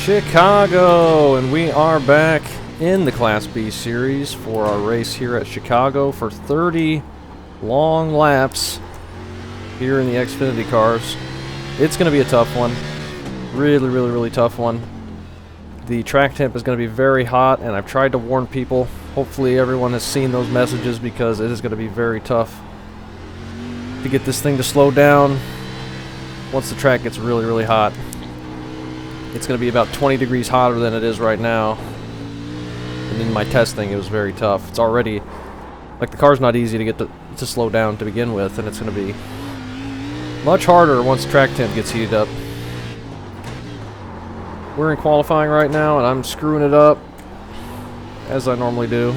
Chicago, and we are back in the Class B series for our race here at Chicago for 30 long laps here in the Xfinity cars. It's going to be a tough one. Really tough one. The track temp is going to be very hot, and I've tried to warn people. Hopefully everyone has seen those messages because it is going to be very tough to get this thing to slow down once the track gets really hot. It's going to be about 20 degrees hotter than it is right now. And in my testing, it was very tough. It's already, like, the car's not easy to get to slow down to begin with, and it's going to be much harder once the track temp gets heated up. We're in qualifying right now, and I'm screwing it up, as I normally do.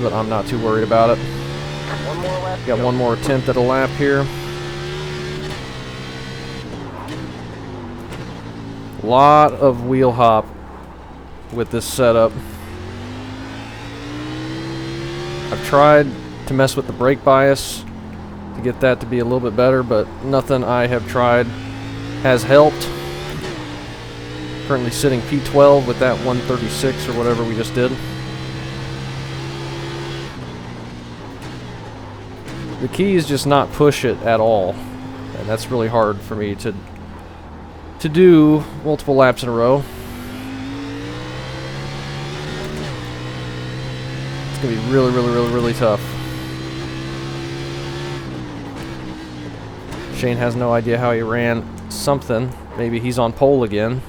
But I'm not too worried about it. Got one more attempt at a lap here. Lot of wheel hop with this setup. I've tried to mess with the brake bias to get that to be a little bit better, but nothing I have tried has helped. Currently sitting P12 with that 136 or whatever we just did. The key is just not push it at all, and that's really hard for me to do multiple laps in a row. It's gonna be really tough. Shane has no idea how he ran something. Maybe he's on pole again.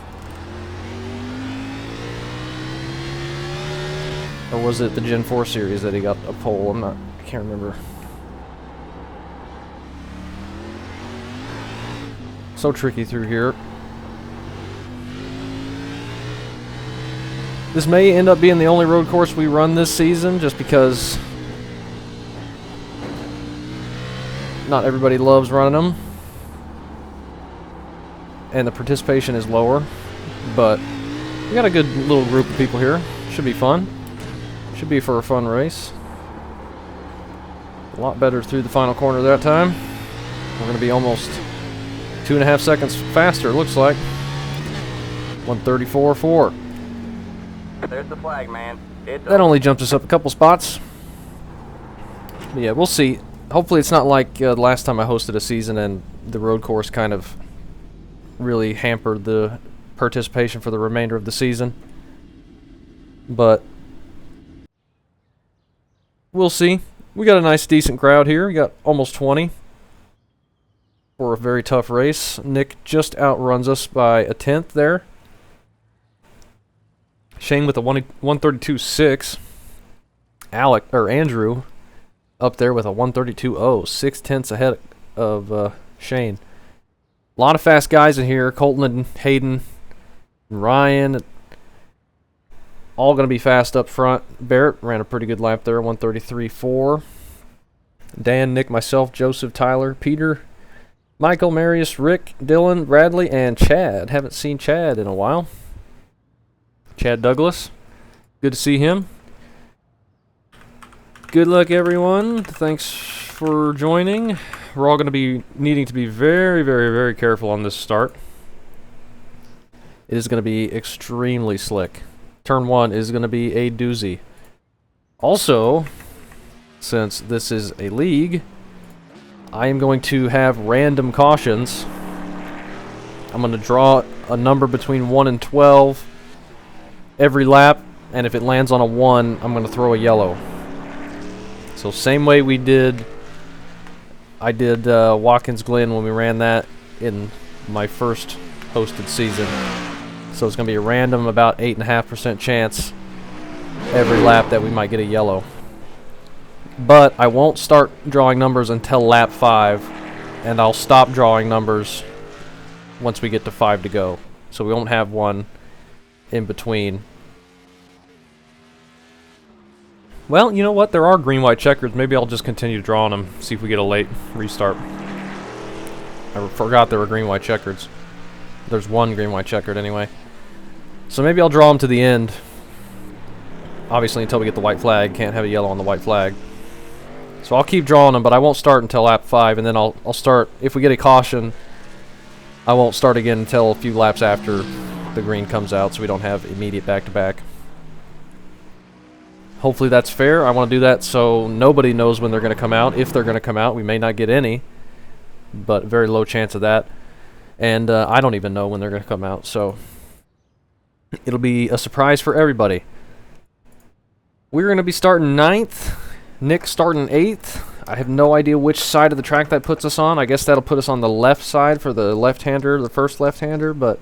Or was it the Gen 4 series that he got a pole? I can't remember. So tricky through here. This may end up being the only road course we run this season, just because not everybody loves running them, and the participation is lower, but we got a good little group of people here. Should be fun. Should be for a fun race. A lot better through the final corner that time. We're going to be almost 2.5 seconds faster, it looks like. 134.4. There's the flag, man. That only jumped us up a couple spots. But yeah, we'll see. Hopefully it's not like the last time I hosted a season and the road course kind of really hampered the participation for the remainder of the season. But we'll see. We got a nice, decent crowd here. We got almost 20 for a very tough race. Nick just outruns us by a tenth there. Shane with a 132.6. Andrew up there with a 132.0, 6/10 ahead of Shane. A lot of fast guys in here. Colton and Hayden and Ryan, all going to be fast up front. Barrett ran a pretty good lap there, 133.4. Dan, Nick, myself, Joseph, Tyler, Peter, Michael, Marius, Rick, Dylan, Bradley, and Chad. Haven't seen Chad in a while. Chad Douglas. Good to see him. Good luck, everyone. Thanks for joining. We're all going to be needing to be very careful on this start. It is going to be extremely slick. Turn 1 is going to be a doozy. Also, since this is a league, I am going to have random cautions. I'm going to draw a number between 1 and 12 every lap, and if it lands on a 1, I'm going to throw a yellow. So same way I did Watkins Glen when we ran that in my first hosted season. So it's going to be a random about 8.5% chance every lap that we might get a yellow. But I won't start drawing numbers until lap 5, and I'll stop drawing numbers once we get to 5 to go. So we won't have one in between. Well, you know what? There are green-white checkers. Maybe I'll just continue drawing them, see if we get a late restart. I forgot there were green-white checkers. There's one green-white checkered anyway. So maybe I'll draw them to the end. Obviously, until we get the white flag. Can't have a yellow on the white flag. So I'll keep drawing them, but I won't start until lap 5, and then I'll start, if we get a caution, I won't start again until a few laps after the green comes out so we don't have immediate back-to-back. Hopefully that's fair. I want to do that so nobody knows when they're going to come out. If they're going to come out, we may not get any, but very low chance of that. And I don't even know when they're going to come out, so it'll be a surprise for everybody. We're going to be starting 9th. Nick starting 8th. I have no idea which side of the track that puts us on. I guess that'll put us on the left side for the left-hander, the first left-hander, but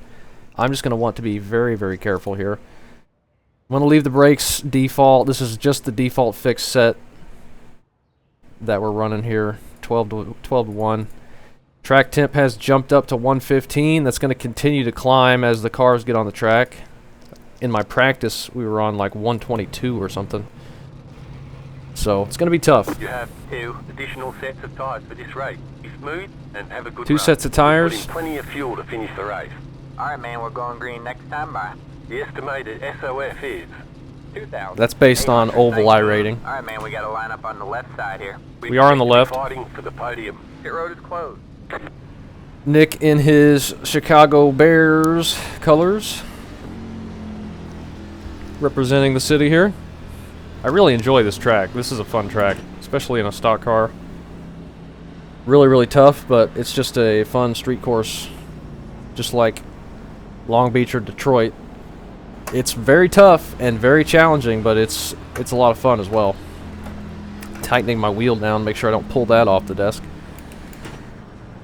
I'm just going to want to be very, very careful here. I'm going to leave the brakes default. This is just the default fixed set that we're running here, 12 to 1. Track temp has jumped up to 115. That's going to continue to climb as the cars get on the track. In my practice, we were on like 122 or something. So it's going to be tough. You have 2 additional sets of tyres for this race. Be smooth and have a good 2 run. sets of tires. Put in plenty of fuel to finish the race. Alright, man, we're going green next time. Bye. The estimated SOF is 2,000. That's based on oval iRating. Alright, man, we got to line up on the left side here. We are on the left. Fighting for the podium. Pit road is closed. Nick in his Chicago Bears colors, representing the city here. I really enjoy this track. This is a fun track, especially in a stock car. Really, really tough, but it's just a fun street course, just like Long Beach or Detroit. It's very tough and very challenging, but it's a lot of fun as well. Tightening my wheel down, make sure I don't pull that off the desk.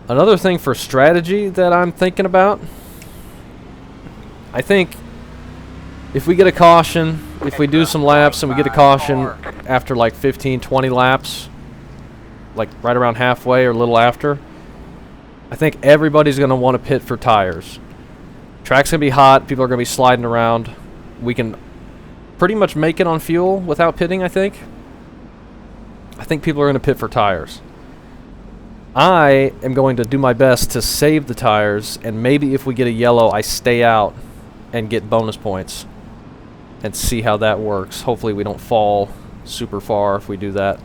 Another thing for strategy that I'm thinking about, I think if we get a caution, if we do some laps and we get a caution after like 15, 20 laps, like right around halfway or a little after, I think everybody's going to want to pit for tires. Track's going to be hot, people are going to be sliding around. We can pretty much make it on fuel without pitting, I think. I think people are going to pit for tires. I am going to do my best to save the tires, and maybe if we get a yellow, I stay out and get bonus points and see how that works. Hopefully we don't fall super far if we do that.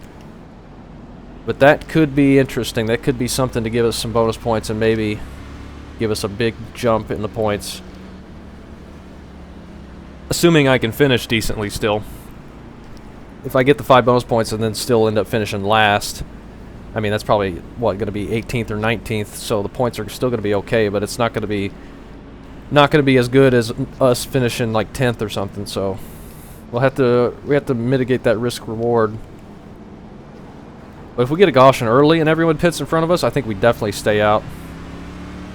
But that could be interesting. That could be something to give us some bonus points and maybe give us a big jump in the points. Assuming I can finish decently still. If I get the 5 bonus points and then still end up finishing last, I mean, that's probably, what, going to be 18th or 19th, so the points are still going to be okay, but it's not going to be as good as us finishing like 10th or something, so we have to mitigate that risk reward. But if we get a caution early and everyone pits in front of us, I think we definitely stay out.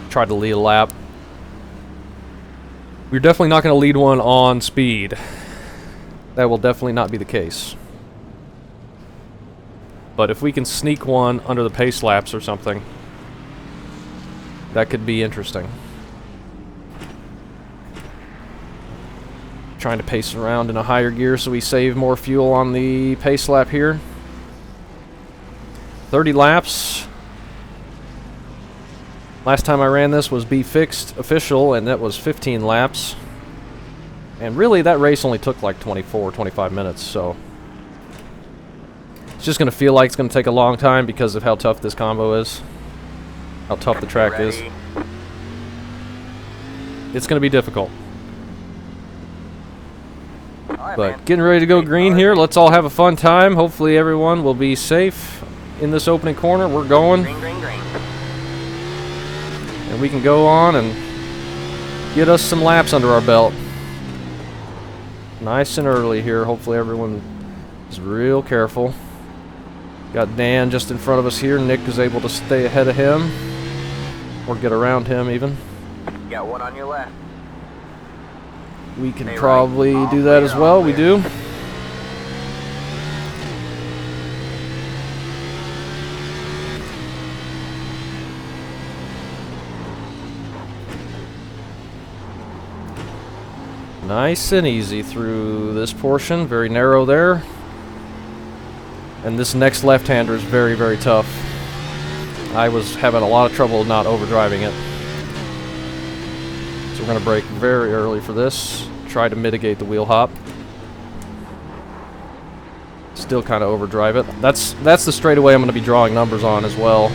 Try to lead a lap. We're definitely not going to lead one on speed. That will definitely not be the case. But if we can sneak one under the pace laps or something, that could be interesting. Trying to pace around in a higher gear so we save more fuel on the pace lap here. 30 laps. Last time I ran this was B fixed official, and that was 15 laps. And really that race only took like 24, 25 minutes, so it's just going to feel like it's going to take a long time because of how tough this combo is. How tough the track is. It's going to be difficult. But getting ready to go green here. Let's all have a fun time. Hopefully everyone will be safe in this opening corner. We're going. Green, green, green. And we can go on and get us some laps under our belt. Nice and early here. Hopefully everyone is real careful. Got Dan just in front of us here. Nick is able to stay ahead of him. Or get around him even. Got one on your left. We can probably do that as well. We do. Nice and easy through this portion. Very narrow there. And this next left-hander is very, very tough. I was having a lot of trouble not overdriving it. So we're going to brake very early for this. Try to mitigate the wheel hop. Still kind of overdrive it. That's the straightaway I'm going to be drawing numbers on as well.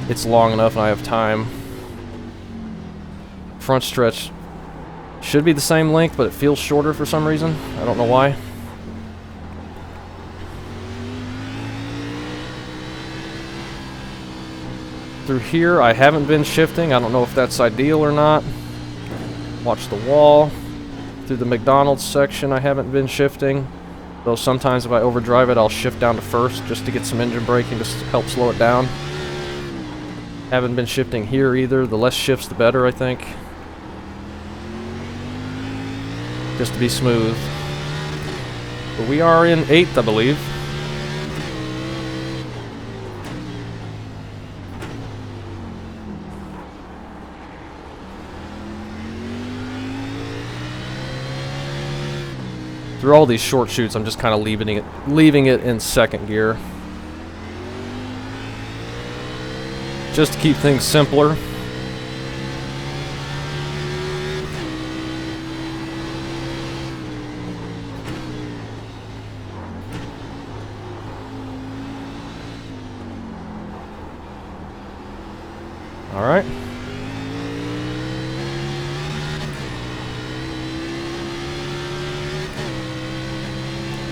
It's long enough and I have time. Front stretch Should be the same length, but it feels shorter for some reason. I don't know why. Through here, I haven't been shifting. I don't know if that's ideal or not. Watch the wall. Through the McDonald's section, I haven't been shifting. Though sometimes if I overdrive it, I'll shift down to first just to get some engine braking to help slow it down. Haven't been shifting here either. The less shifts, the better, I think. Just to be smooth. But we are in 8th, I believe. Through all these short shoots, I'm just kind of leaving it in second gear. Just to keep things simpler. All right.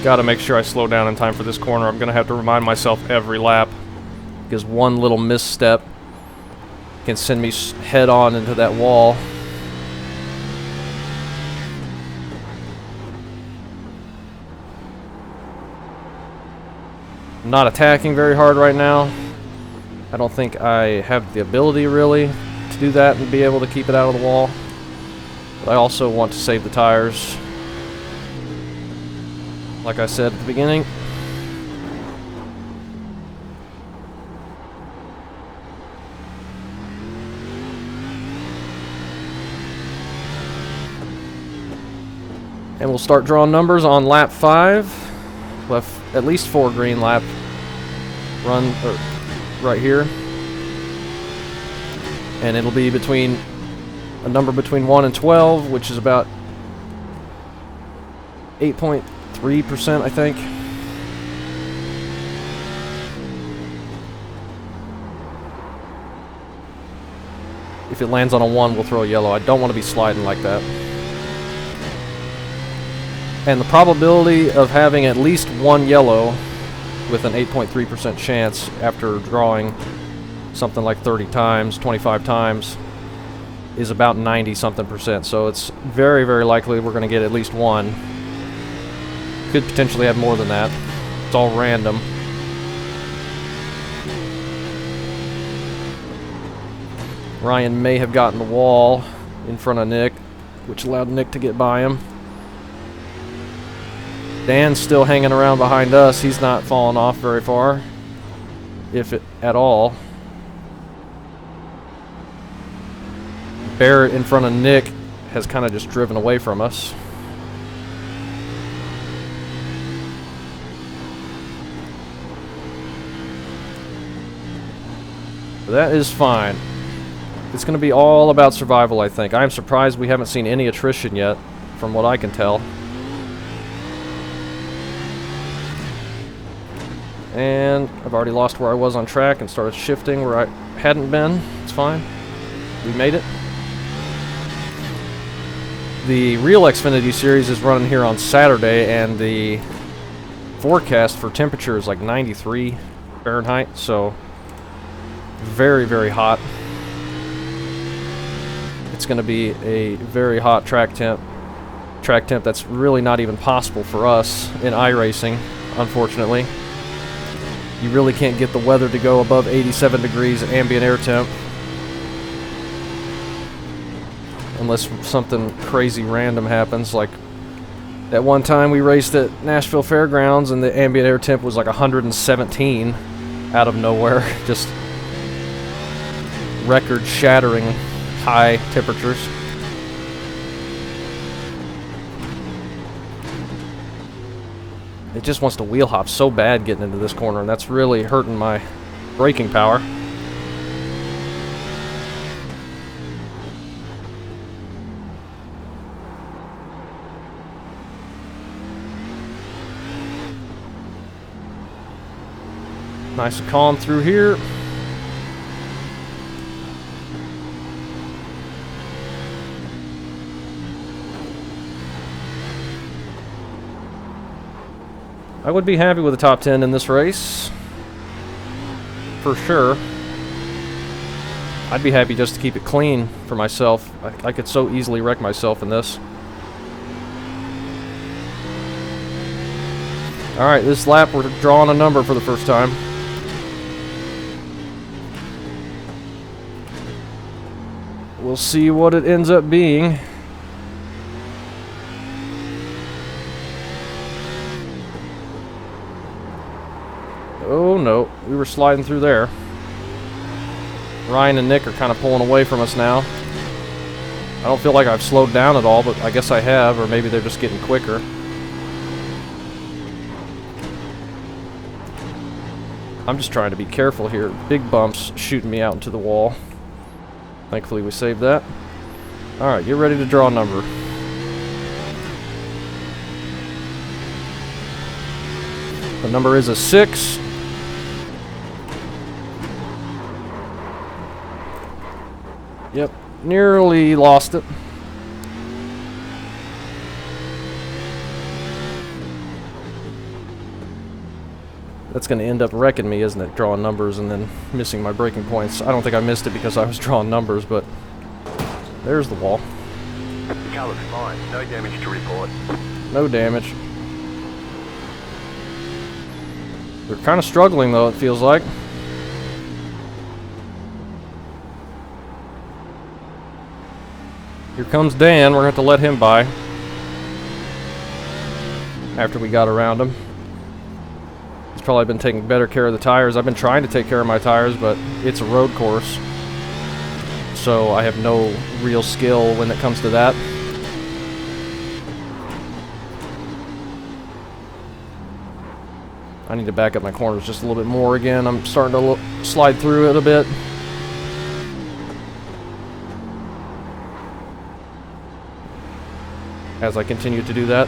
Got to make sure I slow down in time for this corner. I'm going to have to remind myself every lap, because one little misstep can send me head on into that wall. I'm not attacking very hard right now. I don't think I have the ability really to do that and be able to keep it out of the wall. But I also want to save the tires. Like I said at the beginning. And we'll start drawing numbers on lap 5. We'll have at least 4 green lap run right here. And it'll be between a number between 1 and 12, which is about 8.3%, I think. If it lands on a 1, we'll throw a yellow. I don't want to be sliding like that. And the probability of having at least 1 yellow with an 8.3% chance after drawing something like 30 times, 25 times, is about 90-something%. So it's very, very likely we're going to get at least 1. Could potentially have more than that. It's all random. Ryan may have gotten the wall in front of Nick, which allowed Nick to get by him. Dan's still hanging around behind us. He's not falling off very far, if it at all. Barrett in front of Nick has kind of just driven away from us. That is fine. It's going to be all about survival, I think. I am surprised we haven't seen any attrition yet, from what I can tell. And I've already lost where I was on track and started shifting where I hadn't been. It's fine. We made it. The real Xfinity series is running here on Saturday, and the forecast for temperature is like 93 Fahrenheit, so very, very hot. It's going to be a very hot track temp. Track temp that's really not even possible for us in iRacing, unfortunately. You really can't get the weather to go above 87 degrees ambient air temp. Unless something crazy random happens, like that one time we raced at Nashville Fairgrounds and the ambient air temp was like 117 out of nowhere. Just record-shattering high temperatures. It just wants to wheel hop so bad getting into this corner, and that's really hurting my braking power. Nice and calm through here. I would be happy with a top 10 in this race. For sure. I'd be happy just to keep it clean for myself. I could so easily wreck myself in this. Alright, this lap we're drawing a number for the first time. We'll see what it ends up being. Oh no, we were sliding through there. Ryan and Nick are kind of pulling away from us now. I don't feel like I've slowed down at all, but I guess I have, or maybe they're just getting quicker. I'm just trying to be careful here. Big bumps shooting me out into the wall. Thankfully we saved that. Alright, get ready to draw a number. The number is a 6. Yep, nearly lost it. That's going to end up wrecking me, isn't it? Drawing numbers and then missing my breaking points. I don't think I missed it because I was drawing numbers, but there's the wall. The car looks fine. No damage to report. No damage. They're kind of struggling, though, it feels like. Here comes Dan. We're going to have to let him by after we got around him. He's probably been taking better care of the tires. I've been trying to take care of my tires, but it's a road course, so I have no real skill when it comes to that. I need to back up my corners just a little bit more again. I'm starting to slide through it a bit. As I continue to do that.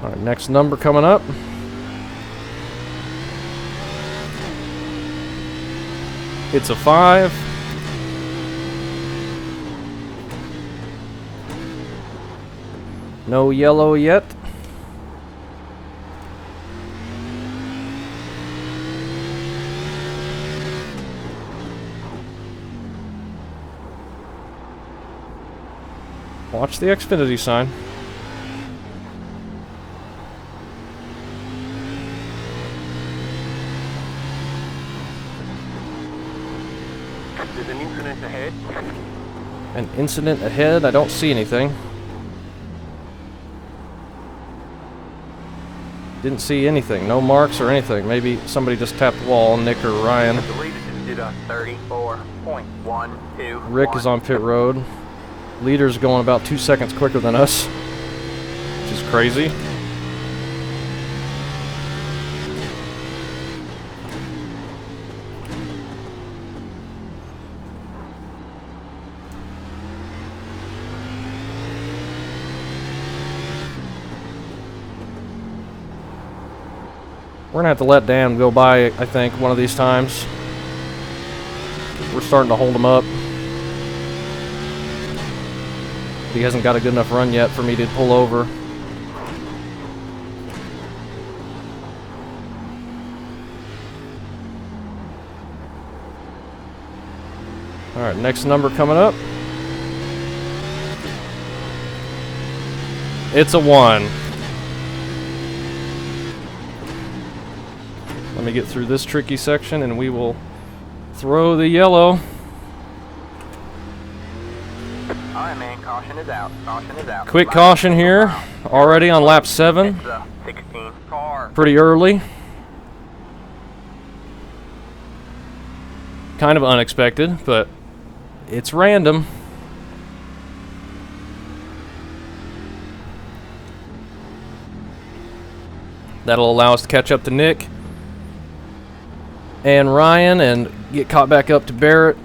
Alright, next number coming up. It's a 5. No yellow yet. Watch the Xfinity sign. There's an incident ahead. An incident ahead? I don't see anything. Didn't see anything. No marks or anything. Maybe somebody just tapped the wall, Nick or Ryan. I believe it just did a 34.12. Rick is on pit road. Leader's going about 2 seconds quicker than us, which is crazy. We're going to have to let Dan go by, I think, one of these times. We're starting to hold him up. He hasn't got a good enough run yet for me to pull over. Alright, next number coming up. It's a 1. Let me get through this tricky section and we will throw the yellow. Alright, man, caution is out. Caution is out. Quick caution here, already on lap 7. It's a 16 car. Pretty early. Kind of unexpected, but it's random. That'll allow us to catch up to Nick and Ryan and get caught back up to Barrett.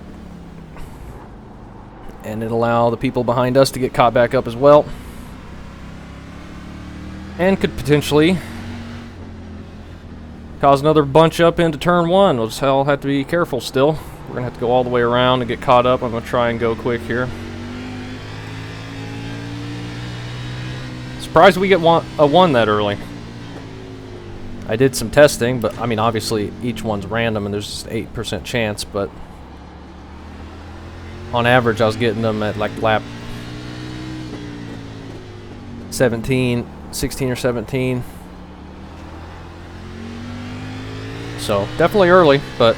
And it'll allow the people behind us to get caught back up as well. And could potentially cause another bunch up into turn 1. We'll just all have to be careful still. We're going to have to go all the way around and get caught up. I'm going to try and go quick here. Surprised we get a 1 that early. I did some testing, but I mean obviously each one's random and there's just 8% chance, but on average I was getting them at like lap 16 or 17. So definitely early, but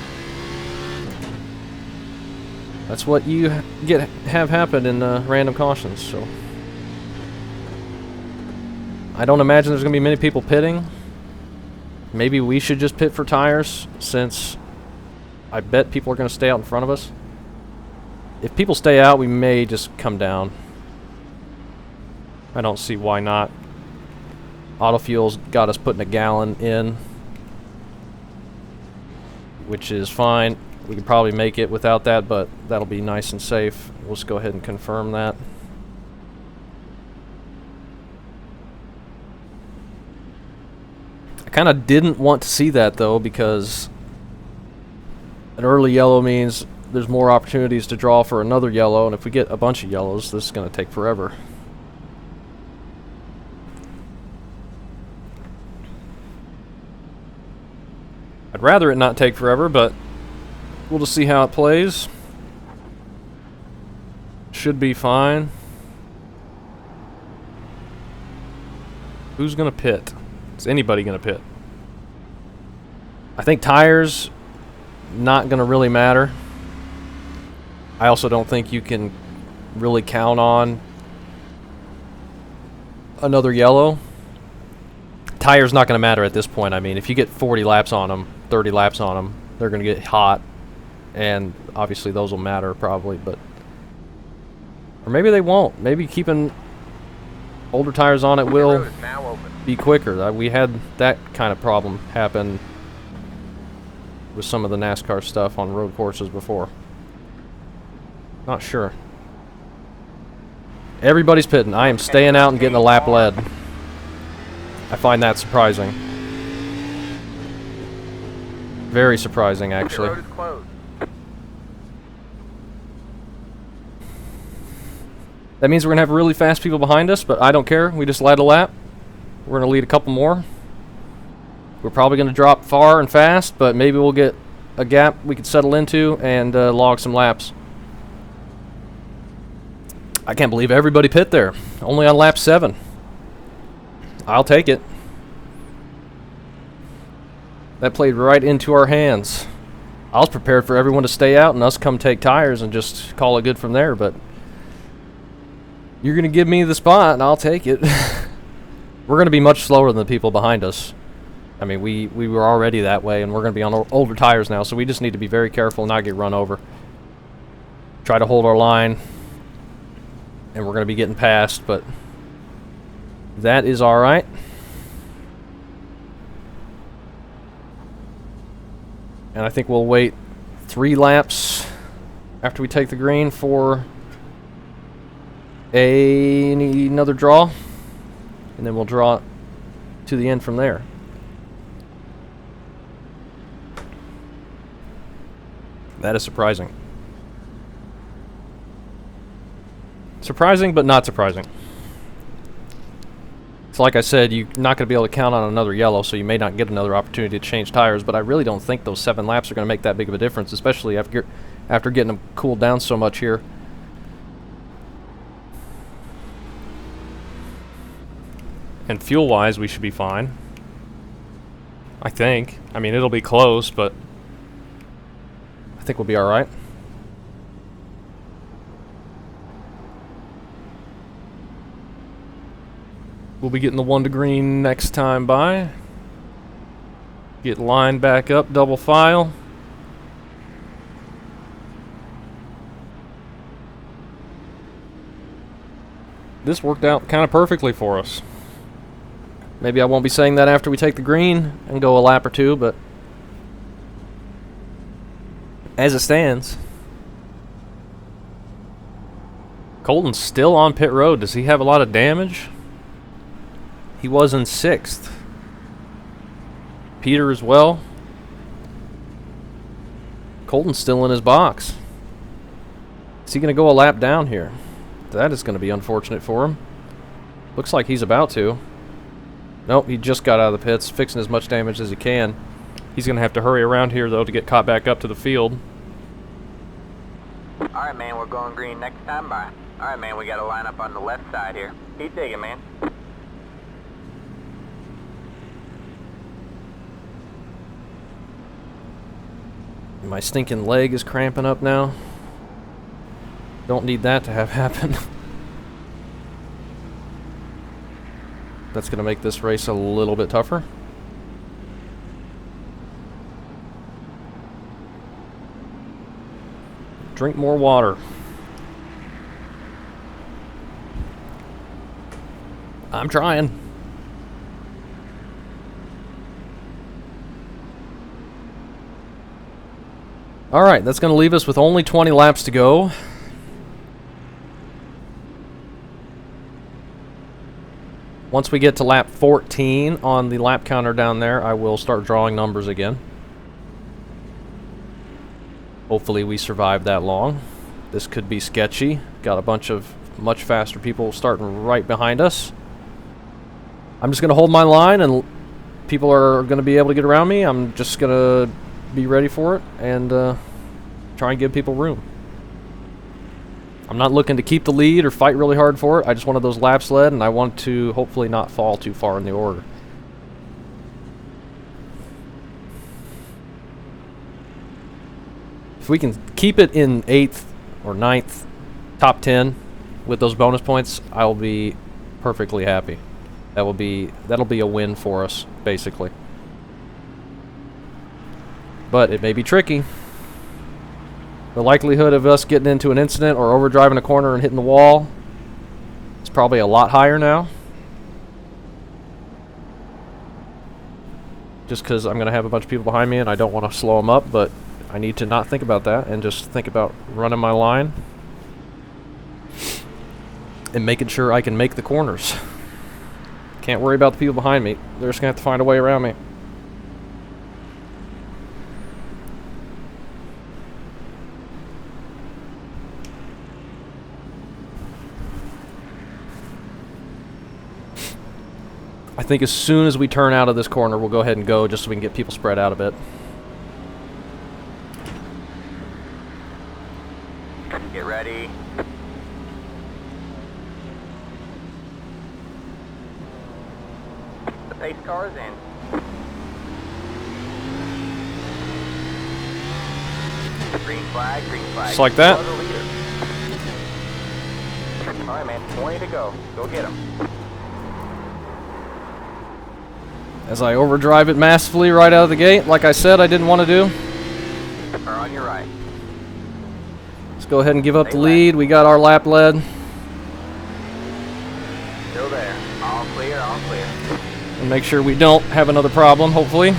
that's what you have happen in random cautions. So I don't imagine there's going to be many people pitting. Maybe we should just pit for tires, since I bet people are going to stay out in front of us. If people stay out, we may just come down. I don't see why not. Auto fuel's got us putting a gallon in, which is fine. We can probably make it without that, but that'll be nice and safe. We'll just go ahead and confirm that. I kind of didn't want to see that though, because an early yellow means there's more opportunities to draw for another yellow, and if we get a bunch of yellows, this is going to take forever. I'd rather it not take forever, but we'll just see how it plays. Should be fine. Who's going to pit? Is anybody going to pit? I think tires, not going to really matter. I also don't think you can really count on another yellow. Tires not going to matter at this point. I mean, if you get 40 laps on them, 30 laps on them, they're going to get hot, and obviously those will matter probably, but or maybe they won't. Maybe keeping older tires on it will be quicker. We had that kind of problem happen with some of the NASCAR stuff on road courses before. Not sure. Everybody's pitting. I am staying out and getting a lap led. I find that surprising. Very surprising, actually. That means we're going to have really fast people behind us, but I don't care. We just led a lap. We're going to lead a couple more. We're probably going to drop far and fast, but maybe we'll get a gap we could settle into and log some laps. I can't believe everybody pit there. Only on lap 7. I'll take it. That played right into our hands. I was prepared for everyone to stay out and us come take tires and just call it good from there, but you're going to give me the spot and I'll take it. We're going to be much slower than the people behind us. I mean, we were already that way, and we're going to be on older tires now, so we just need to be very careful and not get run over. Try to hold our line, and we're going to be getting past, but that is all right. And I think we'll wait 3 laps after we take the green for another draw, and then we'll draw to the end from there. That is surprising. Surprising, but not surprising. So like I said, you're not going to be able to count on another yellow, so you may not get another opportunity to change tires, but I really don't think those 7 laps are going to make that big of a difference, especially after getting them cooled down so much here. And fuel-wise, we should be fine. I think. I mean, it'll be close, but I think we'll be all right. We'll be getting the 1 to green next time by. Get lined back up, double file. This worked out kind of perfectly for us. Maybe I won't be saying that after we take the green and go a lap or 2, but as it stands, Colton's still on pit road. Does he have a lot of damage? He was in 6th. Peter as well. Colton's still in his box. Is he going to go a lap down here? That is going to be unfortunate for him. Looks like he's about to. Nope, he just got out of the pits, fixing as much damage as he can. He's going to have to hurry around here, though, to get caught back up to the field. Alright, man, we're going green next time by. Alright, man, we got to line up on the left side here. Keep digging, man. My stinking leg is cramping up now. Don't need that to have happen. That's going to make this race a little bit tougher. Drink more water. I'm trying. Alright, that's going to leave us with only 20 laps to go. Once we get to lap 14 on the lap counter down there, I will start drawing numbers again. Hopefully we survive that long. This could be sketchy. Got a bunch of much faster people starting right behind us. I'm just going to hold my line, and people are going to be able to get around me. I'm just going to be ready for it and try and give people room. I'm not looking to keep the lead or fight really hard for it. I just wanted those laps led, and I want to hopefully not fall too far in the order. If we can keep it in 8th or 9th, top 10 with those bonus points, I'll be perfectly happy. That'll be a win for us, basically. But it may be tricky. The likelihood of us getting into an incident or overdriving a corner and hitting the wall is probably a lot higher now. Just because I'm going to have a bunch of people behind me and I don't want to slow them up, but I need to not think about that and just think about running my line and making sure I can make the corners. Can't worry about the people behind me. They're just going to have to find a way around me. I think as soon as we turn out of this corner, we'll go ahead and go just so we can get people spread out a bit. Get ready. The pace car is in. Green flag, green flag. Just like that. Alright, man, 20 to go. Go get him. As I overdrive it massively right out of the gate, like I said I didn't want to do. Or on your right. Let's go ahead and give up the lead. We got our lap led. Still there. All clear, all clear. And make sure we don't have another problem, hopefully.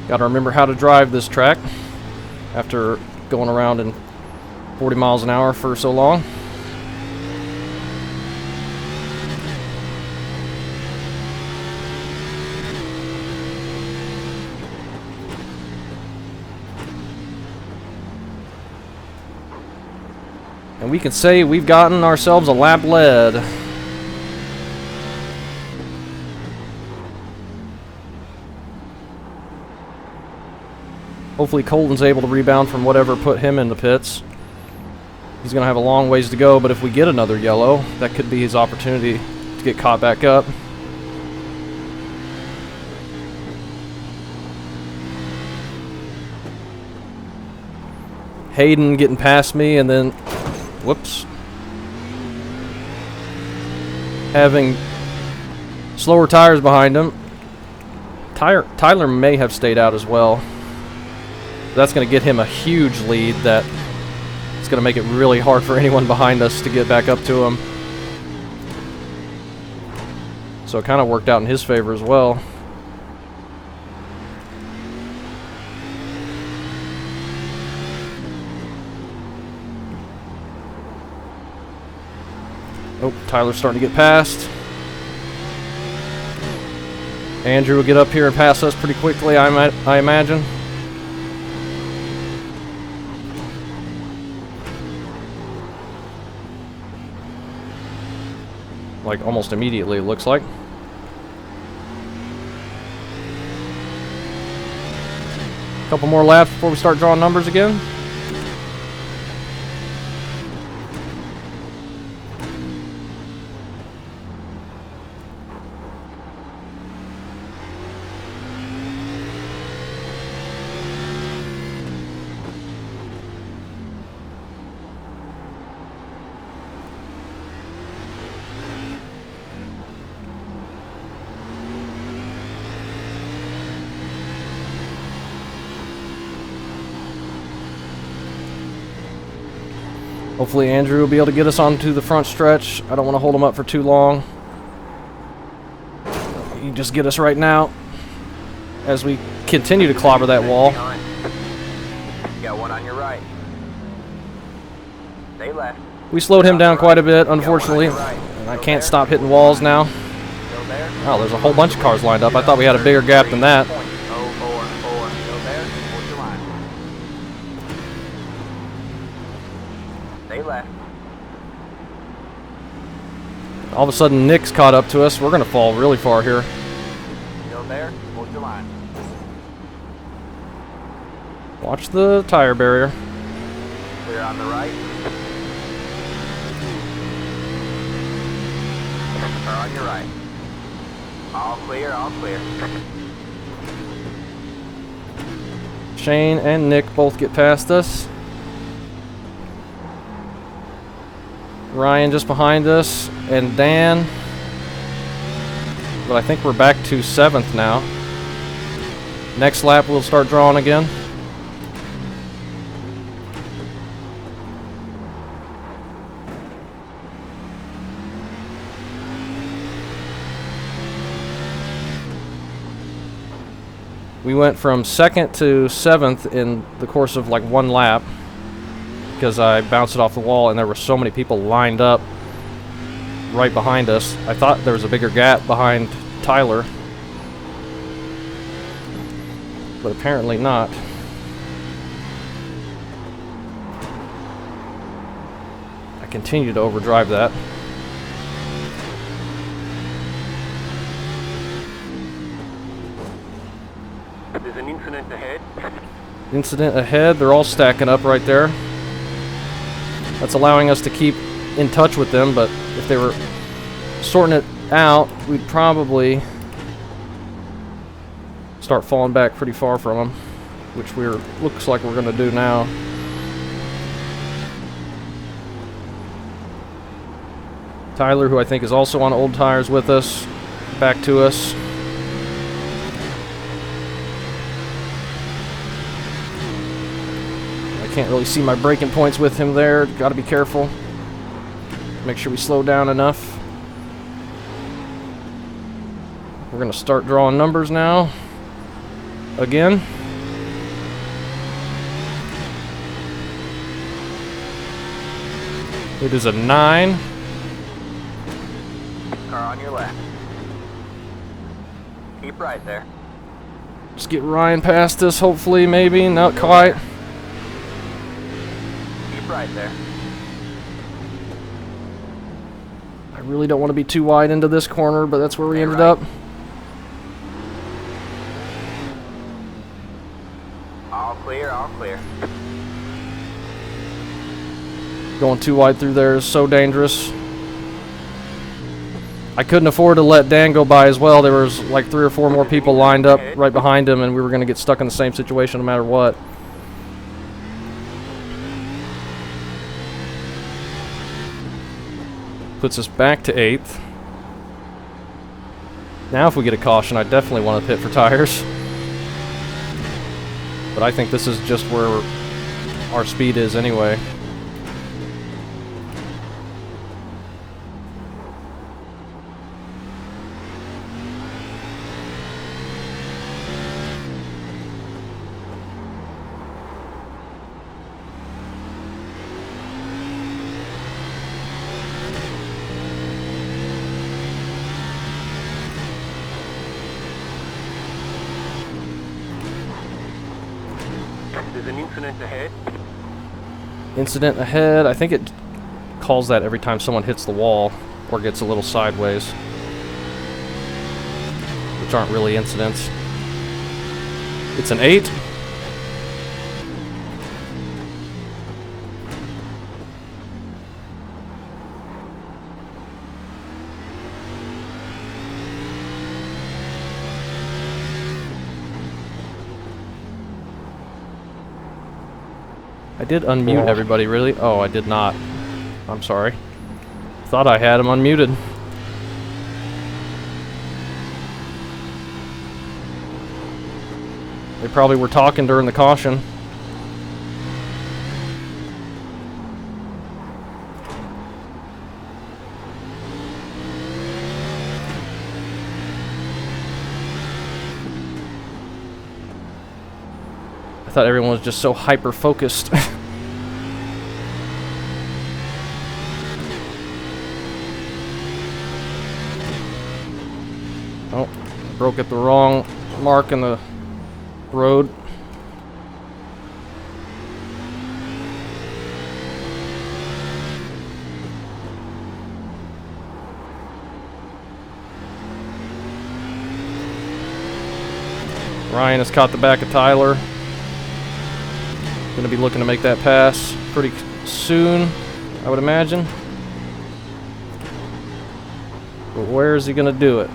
Got to remember how to drive this track after going around in 40 miles an hour for so long. And we can say we've gotten ourselves a lap led. Hopefully Colton's able to rebound from whatever put him in the pits. He's going to have a long ways to go, but if we get another yellow, that could be his opportunity to get caught back up. Hayden getting past me, and then, whoops, having slower tires behind him. Tyler may have stayed out as well. That's going to get him a huge lead that it's going to make it really hard for anyone behind us to get back up to him. So it kind of worked out in his favor as well. Oh, Tyler's starting to get past. Andrew will get up here and pass us pretty quickly, I imagine. Like almost immediately, it looks like. Couple more laps before we start drawing numbers again. Hopefully Andrew will be able to get us onto the front stretch. I don't want to hold him up for too long. You just get us right now as we continue to clobber that wall. You got one on your right. Stay left. We slowed him down quite a bit, unfortunately. And I can't stop hitting walls now. Still there. Oh, there's a whole bunch of cars lined up. I thought we had a bigger gap than that. 044. Still there. Hold your line. Stay left. All of a sudden, Nick's caught up to us. We're going to fall really far here. Still there. Hold your line. Watch the tire barrier. Clear on the right. Car on your right. All clear, all clear. Shane and Nick both get past us. Ryan just behind us, and Dan. But I think we're back to 7th now. Next lap we'll start drawing again. We went from 2nd to 7th in the course of like one lap because I bounced it off the wall and there were so many people lined up right behind us. I thought there was a bigger gap behind Tyler, but apparently not. I continue to overdrive that. There's an incident ahead. Incident ahead. They're all stacking up right there. That's allowing us to keep in touch with them, but if they were sorting it out, we'd probably start falling back pretty far from them, which looks like we're going to do now. Tyler, who I think is also on old tires with us, back to us. Can't really see my braking points with him there. Got to be careful. Make sure we slow down enough. We're going to start drawing numbers now. Again. It is a 9. Car on your left. Keep right there. Just get Ryan past us, hopefully, maybe. Not quite. Right there. I really don't want to be too wide into this corner, but that's where we ended up. All clear, all clear. Going too wide through there is so dangerous. I couldn't afford to let Dan go by as well. There was like 3 or 4 more people lined up right behind him, and we were going to get stuck in the same situation no matter what. Puts us back to 8th. Now if we get a caution, I definitely want to pit for tires. But I think this is just where our speed is anyway. There's an incident ahead. Incident ahead. I think it calls that every time someone hits the wall or gets a little sideways, which aren't really incidents. It's an 8. I did unmute everybody, really? Oh, I did not. I'm sorry. Thought I had him unmuted. They probably were talking during the caution. I thought everyone was just so hyper-focused. Oh, broke at the wrong mark in the road. Ryan has caught the back of Tyler. Gonna be looking to make that pass pretty soon, I would imagine. But where is he gonna do it?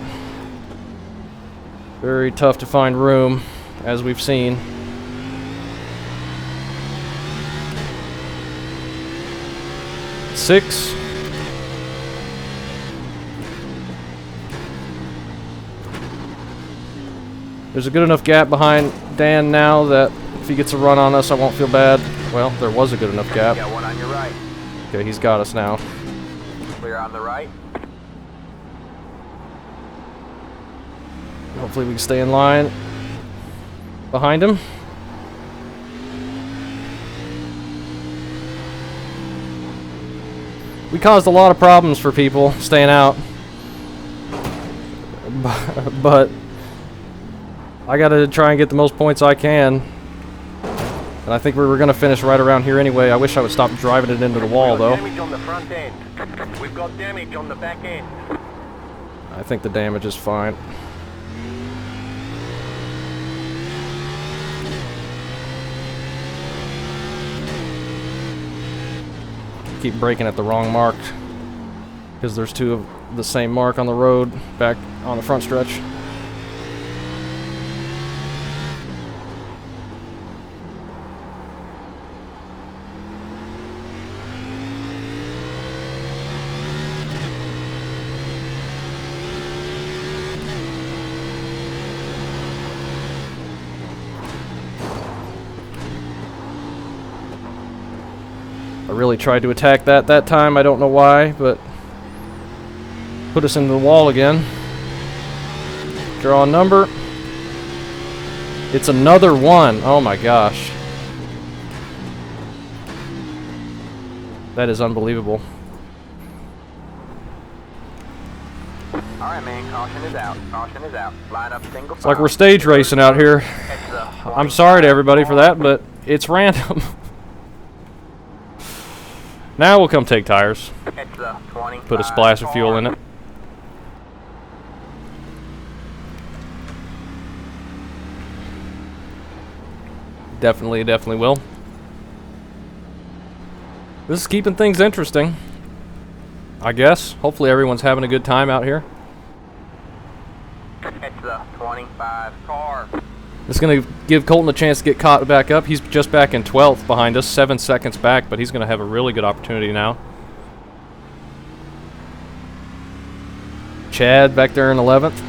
Very tough to find room, as we've seen. Six. There's a good enough gap behind Dan now that if he gets a run on us, I won't feel bad. Well, there was a good enough gap. Got one on your right. Okay, he's got us now. Clear on the right. Hopefully we can stay in line behind him. We caused a lot of problems for people staying out. But I gotta try and get the most points I can. And I think we were gonna finish right around here anyway. I wish I would stop driving it into the wall, though. Damage on the front end. We've got damage on the back end. I think the damage is fine. Keep braking at the wrong mark because there's two of the same mark on the road back on the front stretch. I really tried to attack that time. I don't know why, but put us into the wall again. Draw a number. It's another 1. Oh my gosh. That is unbelievable. Alright, man, caution is out. Caution is out. Line up single It's like we're stage racing out here. I'm sorry to everybody for that, but it's random. Now we'll come take tires. Put a splash of fuel in it. Definitely will. This is keeping things interesting, I guess. Hopefully everyone's having a good time out here. It's the 25 car. It's going to give Colton a chance to get caught back up. He's just back in 12th behind us, 7 seconds back, but he's going to have a really good opportunity now. Chad back there in 11th.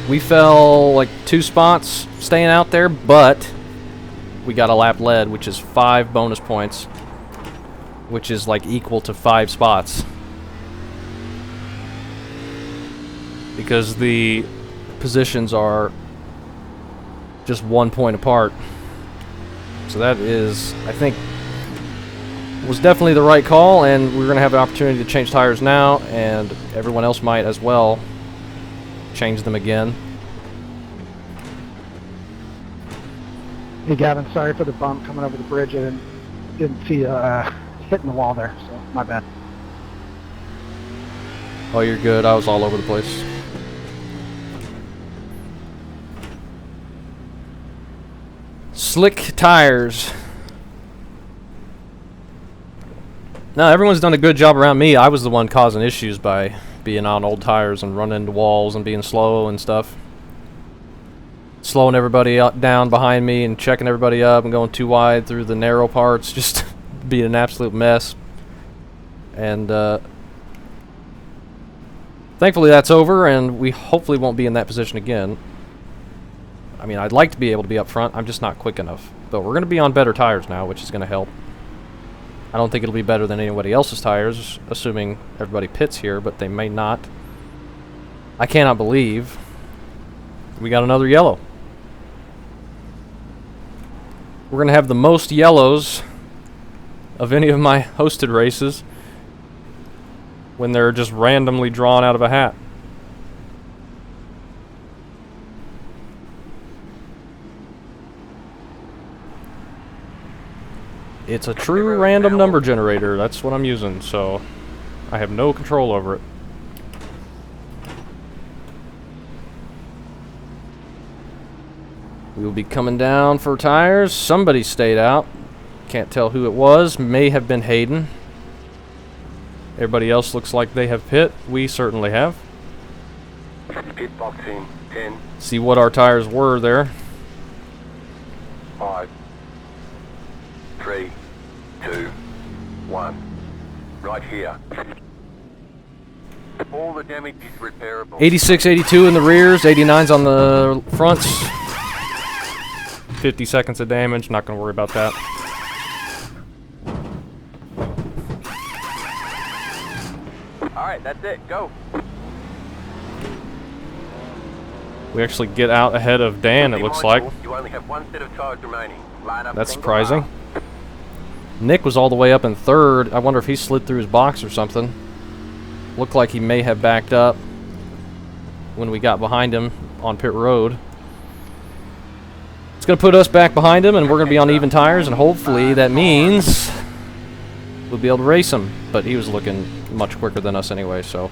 We fell like 2 spots staying out there, but we got a lap lead, which is 5 bonus points, which is like equal to 5 spots. Because the positions are just 1 point apart. So that is, I think, was definitely the right call, and we're going to have an opportunity to change tires now, and everyone else might as well change them again. Hey Gavin, sorry for the bump coming over the bridge. I didn't see hitting the wall there, so my bad. Oh, you're good. I was all over the place. Slick tires. No, everyone's done a good job around me. I was the one causing issues by being on old tires and running into walls and being slow and stuff. Slowing everybody down behind me and checking everybody up and going too wide through the narrow parts, just being an absolute mess. And thankfully that's over, and we hopefully won't be in that position again. I mean, I'd like to be able to be up front. I'm just not quick enough. But we're going to be on better tires now, which is going to help. I don't think it'll be better than anybody else's tires, assuming everybody pits here, but they may not. I cannot believe we got another yellow. We're going to have the most yellows of any of my hosted races when they're just randomly drawn out of a hat. It's a true random number generator. That's what I'm using, so I have no control over it. We will be coming down for tires. Somebody stayed out. Can't tell who it was. May have been Hayden. Everybody else looks like they have pit. We certainly have. Pit box in 10, See what our tires were there. 5, 3, 2, 1. Right here. All the damage is repairable. 86, 82 in the rears. 89's on the fronts. 50 seconds of damage. Not going to worry about that. Alright, that's it. Go. We actually get out ahead of Dan, it looks like. You only have one set of tires remaining. Line up That's single surprising. file. Nick was all the way up in third. I wonder if he slid through his box or something. Looked like he may have backed up when we got behind him on pit road. It's going to put us back behind him, and we're going to be on even tires, and hopefully that means we'll be able to race him. But he was looking much quicker than us anyway, so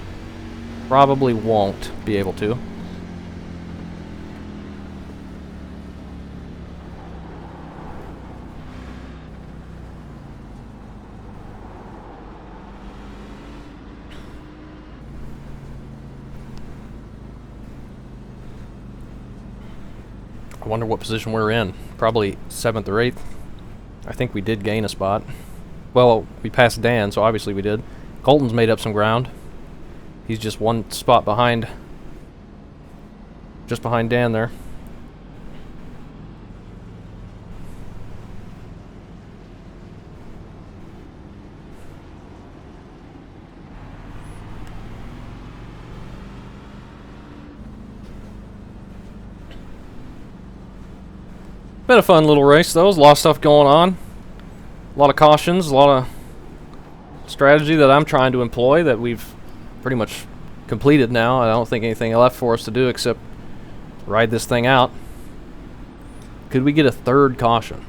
probably won't be able to. I wonder what position we're in. Probably 7th or 8th. I think we did gain a spot. Well, we passed Dan, so obviously we did. Colton's made up some ground. He's just one spot behind. Just behind Dan there. Been a fun little race, though. There's a lot of stuff going on. A lot of cautions, a lot of strategy that I'm trying to employ that we've pretty much completed now. I don't think anything left for us to do except ride this thing out. Could we get a third caution?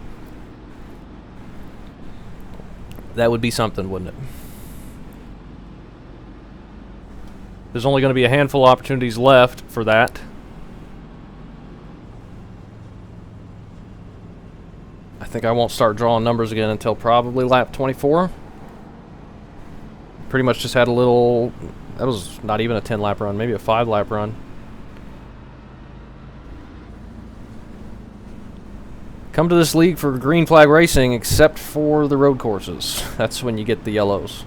That would be something, wouldn't it? There's only going to be a handful of opportunities left for that. I think I won't start drawing numbers again until probably lap 24. Pretty much just had a little, that was not even a 10 lap run, maybe a 5 lap run. Come to this league for green flag racing except for the road courses. That's when you get the yellows.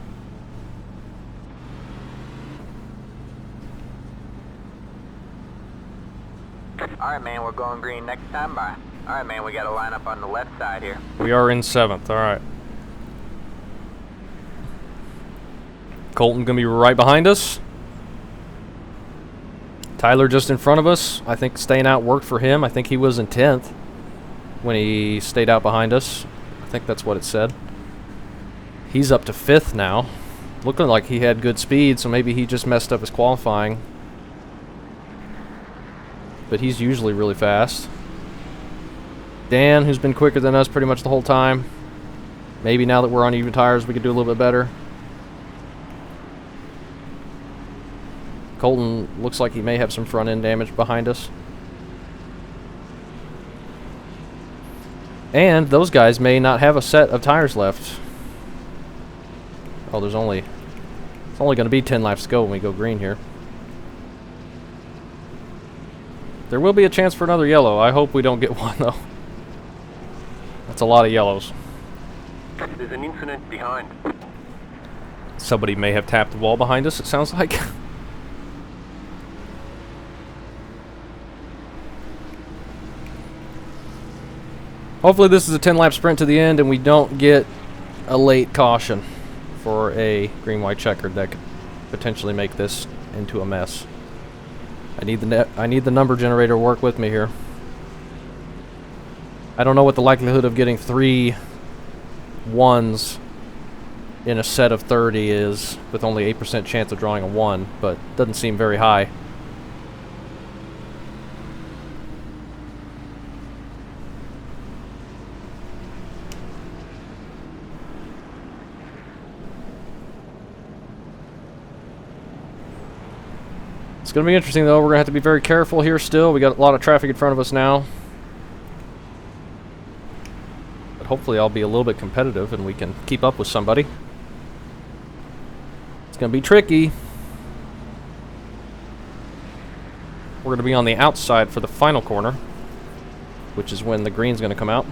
Alright, man, we're going green next time by. Alright, man, we got to line up on the left side here. We are in 7th, alright. Colton gonna be right behind us. Tyler just in front of us. I think staying out worked for him. I think he was in 10th when he stayed out behind us. I think that's what it said. He's up to 5th now. Looking like he had good speed, so maybe he just messed up his qualifying. But he's usually really fast. Dan, who's been quicker than us pretty much the whole time. Maybe now that we're on even tires, we could do a little bit better. Colton looks like he may have some front end damage behind us. And those guys may not have a set of tires left. Oh, it's only going to be 10 laps to go when we go green here. There will be a chance for another yellow. I hope we don't get one, though. That's a lot of yellows. There's an incident behind. Somebody may have tapped the wall behind us, it sounds like. Hopefully this is a 10-lap sprint to the end and we don't get a late caution for a green-white checkered that could potentially make this into a mess. I need the number generator to work with me here. I don't know what the likelihood of getting 3 1s in a set of 30 is, with only 8% chance of drawing a 1, but doesn't seem very high. It's going to be interesting, though. We're going to have to be very careful here still. We got a lot of traffic in front of us now. But hopefully I'll be a little bit competitive and we can keep up with somebody. It's going to be tricky. We're going to be on the outside for the final corner, which is when the green's going to come out.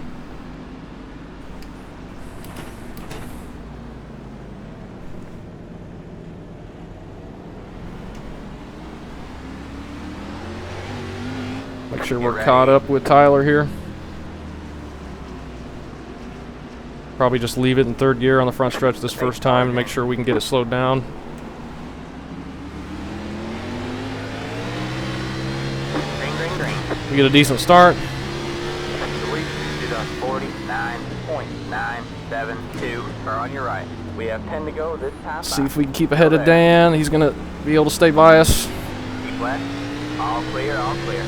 Make sure we're caught up with Tyler here. Probably just leave it in 3rd gear on the front stretch this first time and make sure we can get it slowed down. We get a decent start. Did a 49.972. Or on your right. We have 10 to go this time. See if we can keep ahead of Dan. He's going to be able to stay by us. Keep left. All clear, all clear.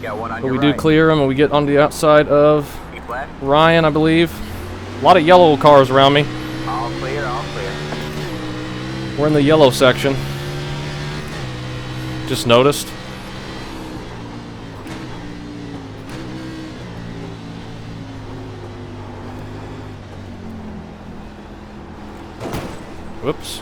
Got one on But your we right. do clear him and we get on the outside of Keep left. Ryan, I believe. A lot of yellow cars around me. All clear, all clear. We're in the yellow section. Just noticed. Whoops.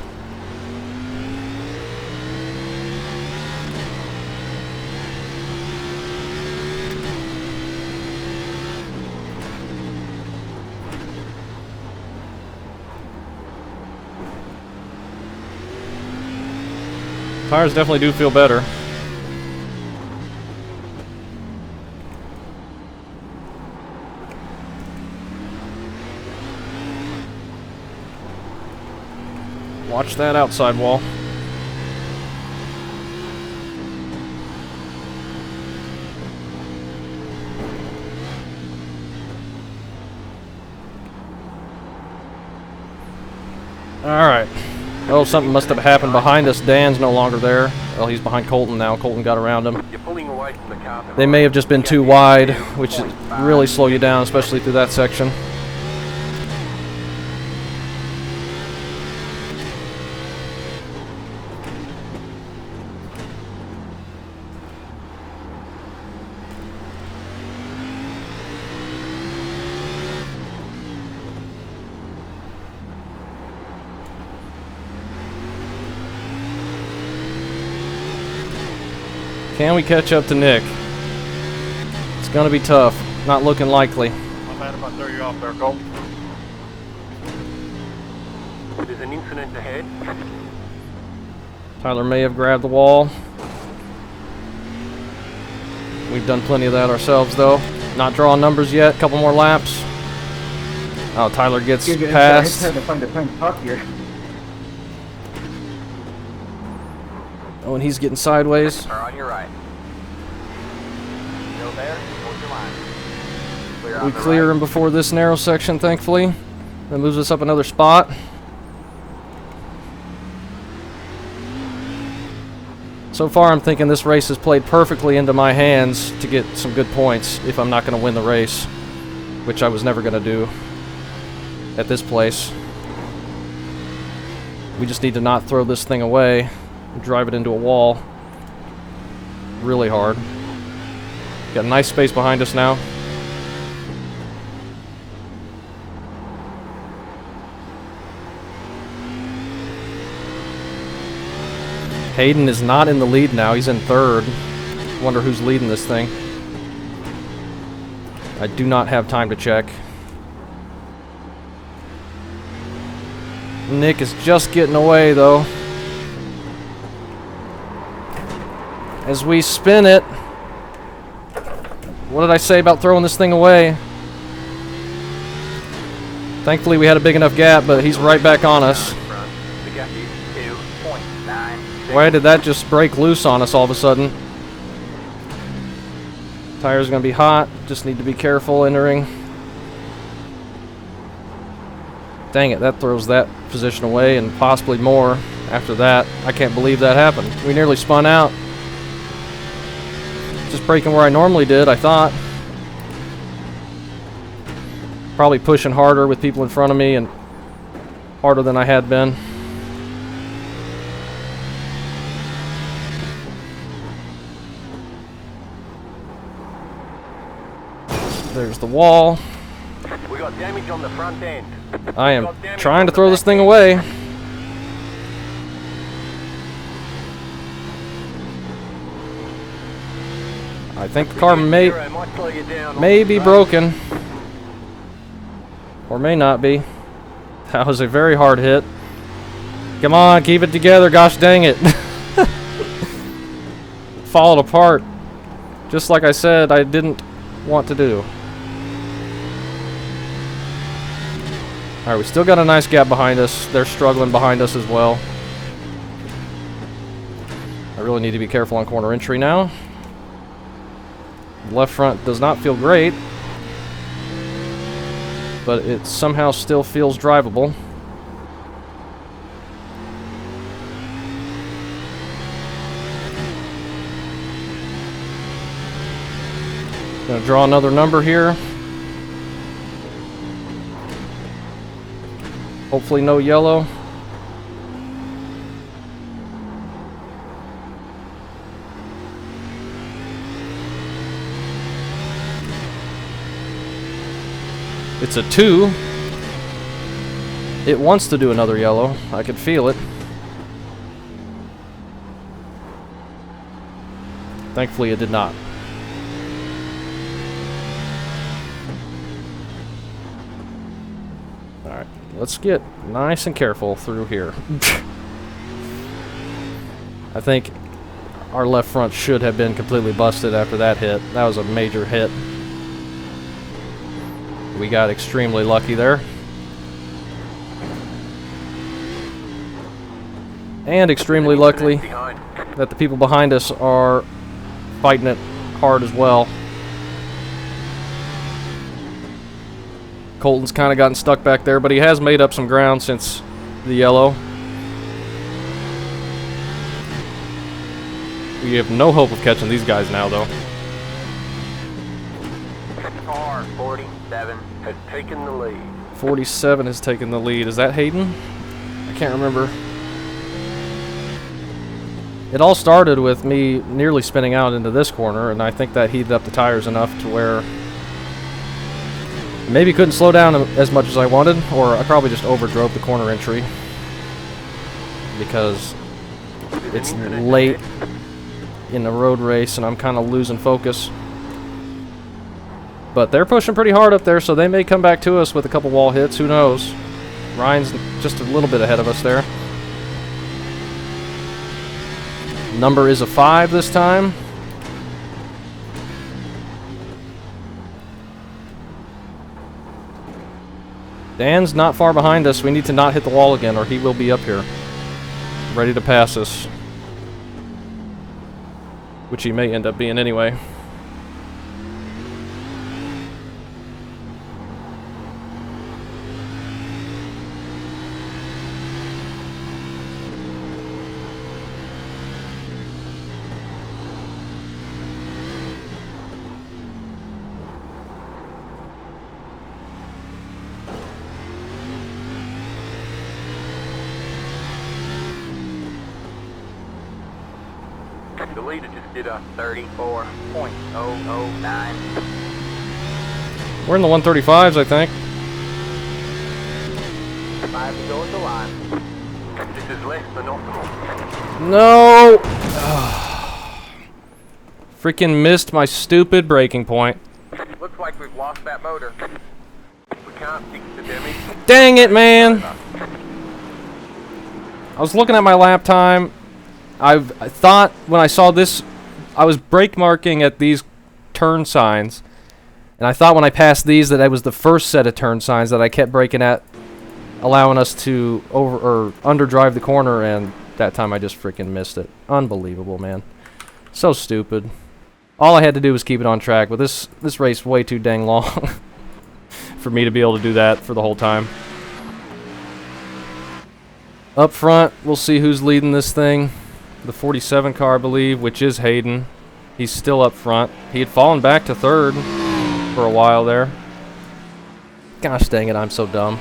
Tires definitely do feel better. Watch that outside wall. Alright. Oh, something must have happened behind us. Dan's no longer there. Well, he's behind Colton now. Colton got around him. You're pulling away from the car. They may have just been too wide, which really slow you down, especially through that section. Can we catch up to Nick? It's going to be tough. Not looking likely. My bad if I throw you off there, Colt. There's an incident ahead. Tyler may have grabbed the wall. We've done plenty of that ourselves, though. Not drawing numbers yet. Couple more laps. Oh, Tyler gets past. It's hard to find puck here. Oh, and he's getting sideways. Or on your right. Still there? Hold your line. Clear on We the clear right. him before this narrow section, thankfully. That moves us up another spot. So far, I'm thinking this race has played perfectly into my hands to get some good points if I'm not going to win the race, which I was never going to do at this place. We just need to not throw this thing away and drive it into a wall really hard. Got a nice space behind us now. Hayden is not in the lead now. He's in third. Wonder who's leading this thing. I do not have time to check. Nick is just getting away, though. As we spin it. What did I say about throwing this thing away? Thankfully, we had a big enough gap, but he's right back on us. The gap is 2.9. Why did that just break loose on us all of a sudden? Tires are going to be hot. Just need to be careful entering. Dang it, that throws that position away and possibly more after that. I can't believe that happened. We nearly spun out. Just braking where I normally did, I thought. Probably pushing harder with people in front of me and harder than I had been. There's the wall. We got damage on the front end. I am trying to throw this thing away. I think the car may be broken. Or may not be. That was a very hard hit. Come on, keep it together, gosh dang it. Falling apart. Just like I said, I didn't want to do. Alright, we still got a nice gap behind us. They're struggling behind us as well. I really need to be careful on corner entry now. Left front does not feel great, but it somehow still feels drivable. Gonna draw another number here. Hopefully no yellow. It's a 2. It wants to do another yellow. I could feel it. Thankfully it did not. Alright, let's get nice and careful through here. I think our left front should have been completely busted after that hit. That was a major hit. We got extremely lucky there. And extremely lucky that the people behind us are fighting it hard as well. Colton's kind of gotten stuck back there, but he has made up some ground since the yellow. We have no hope of catching these guys now, though. Car 47 has taken the lead. 47 has taken the lead. Is that Hayden? I can't remember. It all started with me nearly spinning out into this corner, and I think that heated up the tires enough to where maybe couldn't slow down as much as I wanted, or I probably just overdrove the corner entry because it's late in the road race and I'm kind of losing focus. But they're pushing pretty hard up there, so they may come back to us with a couple wall hits. Who knows? Ryan's just a little bit ahead of us there. Number is a 5 this time. Dan's not far behind us. We need to not hit the wall again, or he will be up here, ready to pass us. Which he may end up being anyway. The leader just did a 34.009. We're in the 135s, I think. 5 to go at the line. This is less than optimal. No! Freaking missed my stupid braking point. Looks like we've lost that motor. We can't fix the damage. Dang it, man! I was looking at my lap time. I thought when I saw this, I was brake marking at these turn signs. And I thought when I passed these that I was the first set of turn signs that I kept braking at, allowing us to underdrive the corner, and that time I just freaking missed it. Unbelievable, man. So stupid. All I had to do was keep it on track, but this race way too dang long for me to be able to do that for the whole time. Up front, we'll see who's leading this thing. The 47 car, I believe, which is Hayden. He's still up front. He had fallen back to third for a while there. Gosh dang it, I'm so dumb.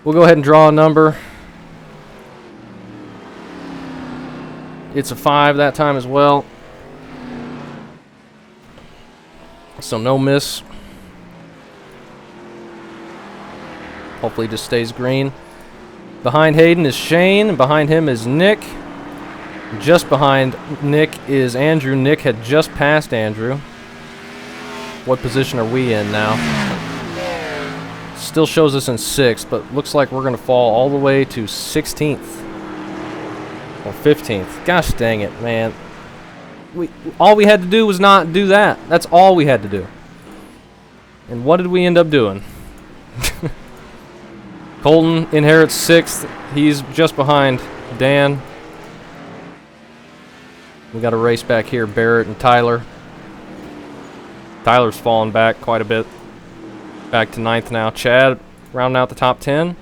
We'll go ahead and draw a number. It's a 5 that time as well. So no miss. Hopefully it just stays green. Behind Hayden is Shane, and behind him is Nick. Just behind Nick is Andrew. Nick had just passed Andrew. What position are we in now? Still shows us in 6th, but looks like we're going to fall all the way to 16th. Or 15th. Gosh dang it, man. All we had to do was not do that. That's all we had to do. And what did we end up doing? Colton inherits 6th. He's just behind Dan. We got a race back here, Barrett and Tyler. Tyler's fallen back quite a bit. Back to 9th now. Chad rounding out the top 10.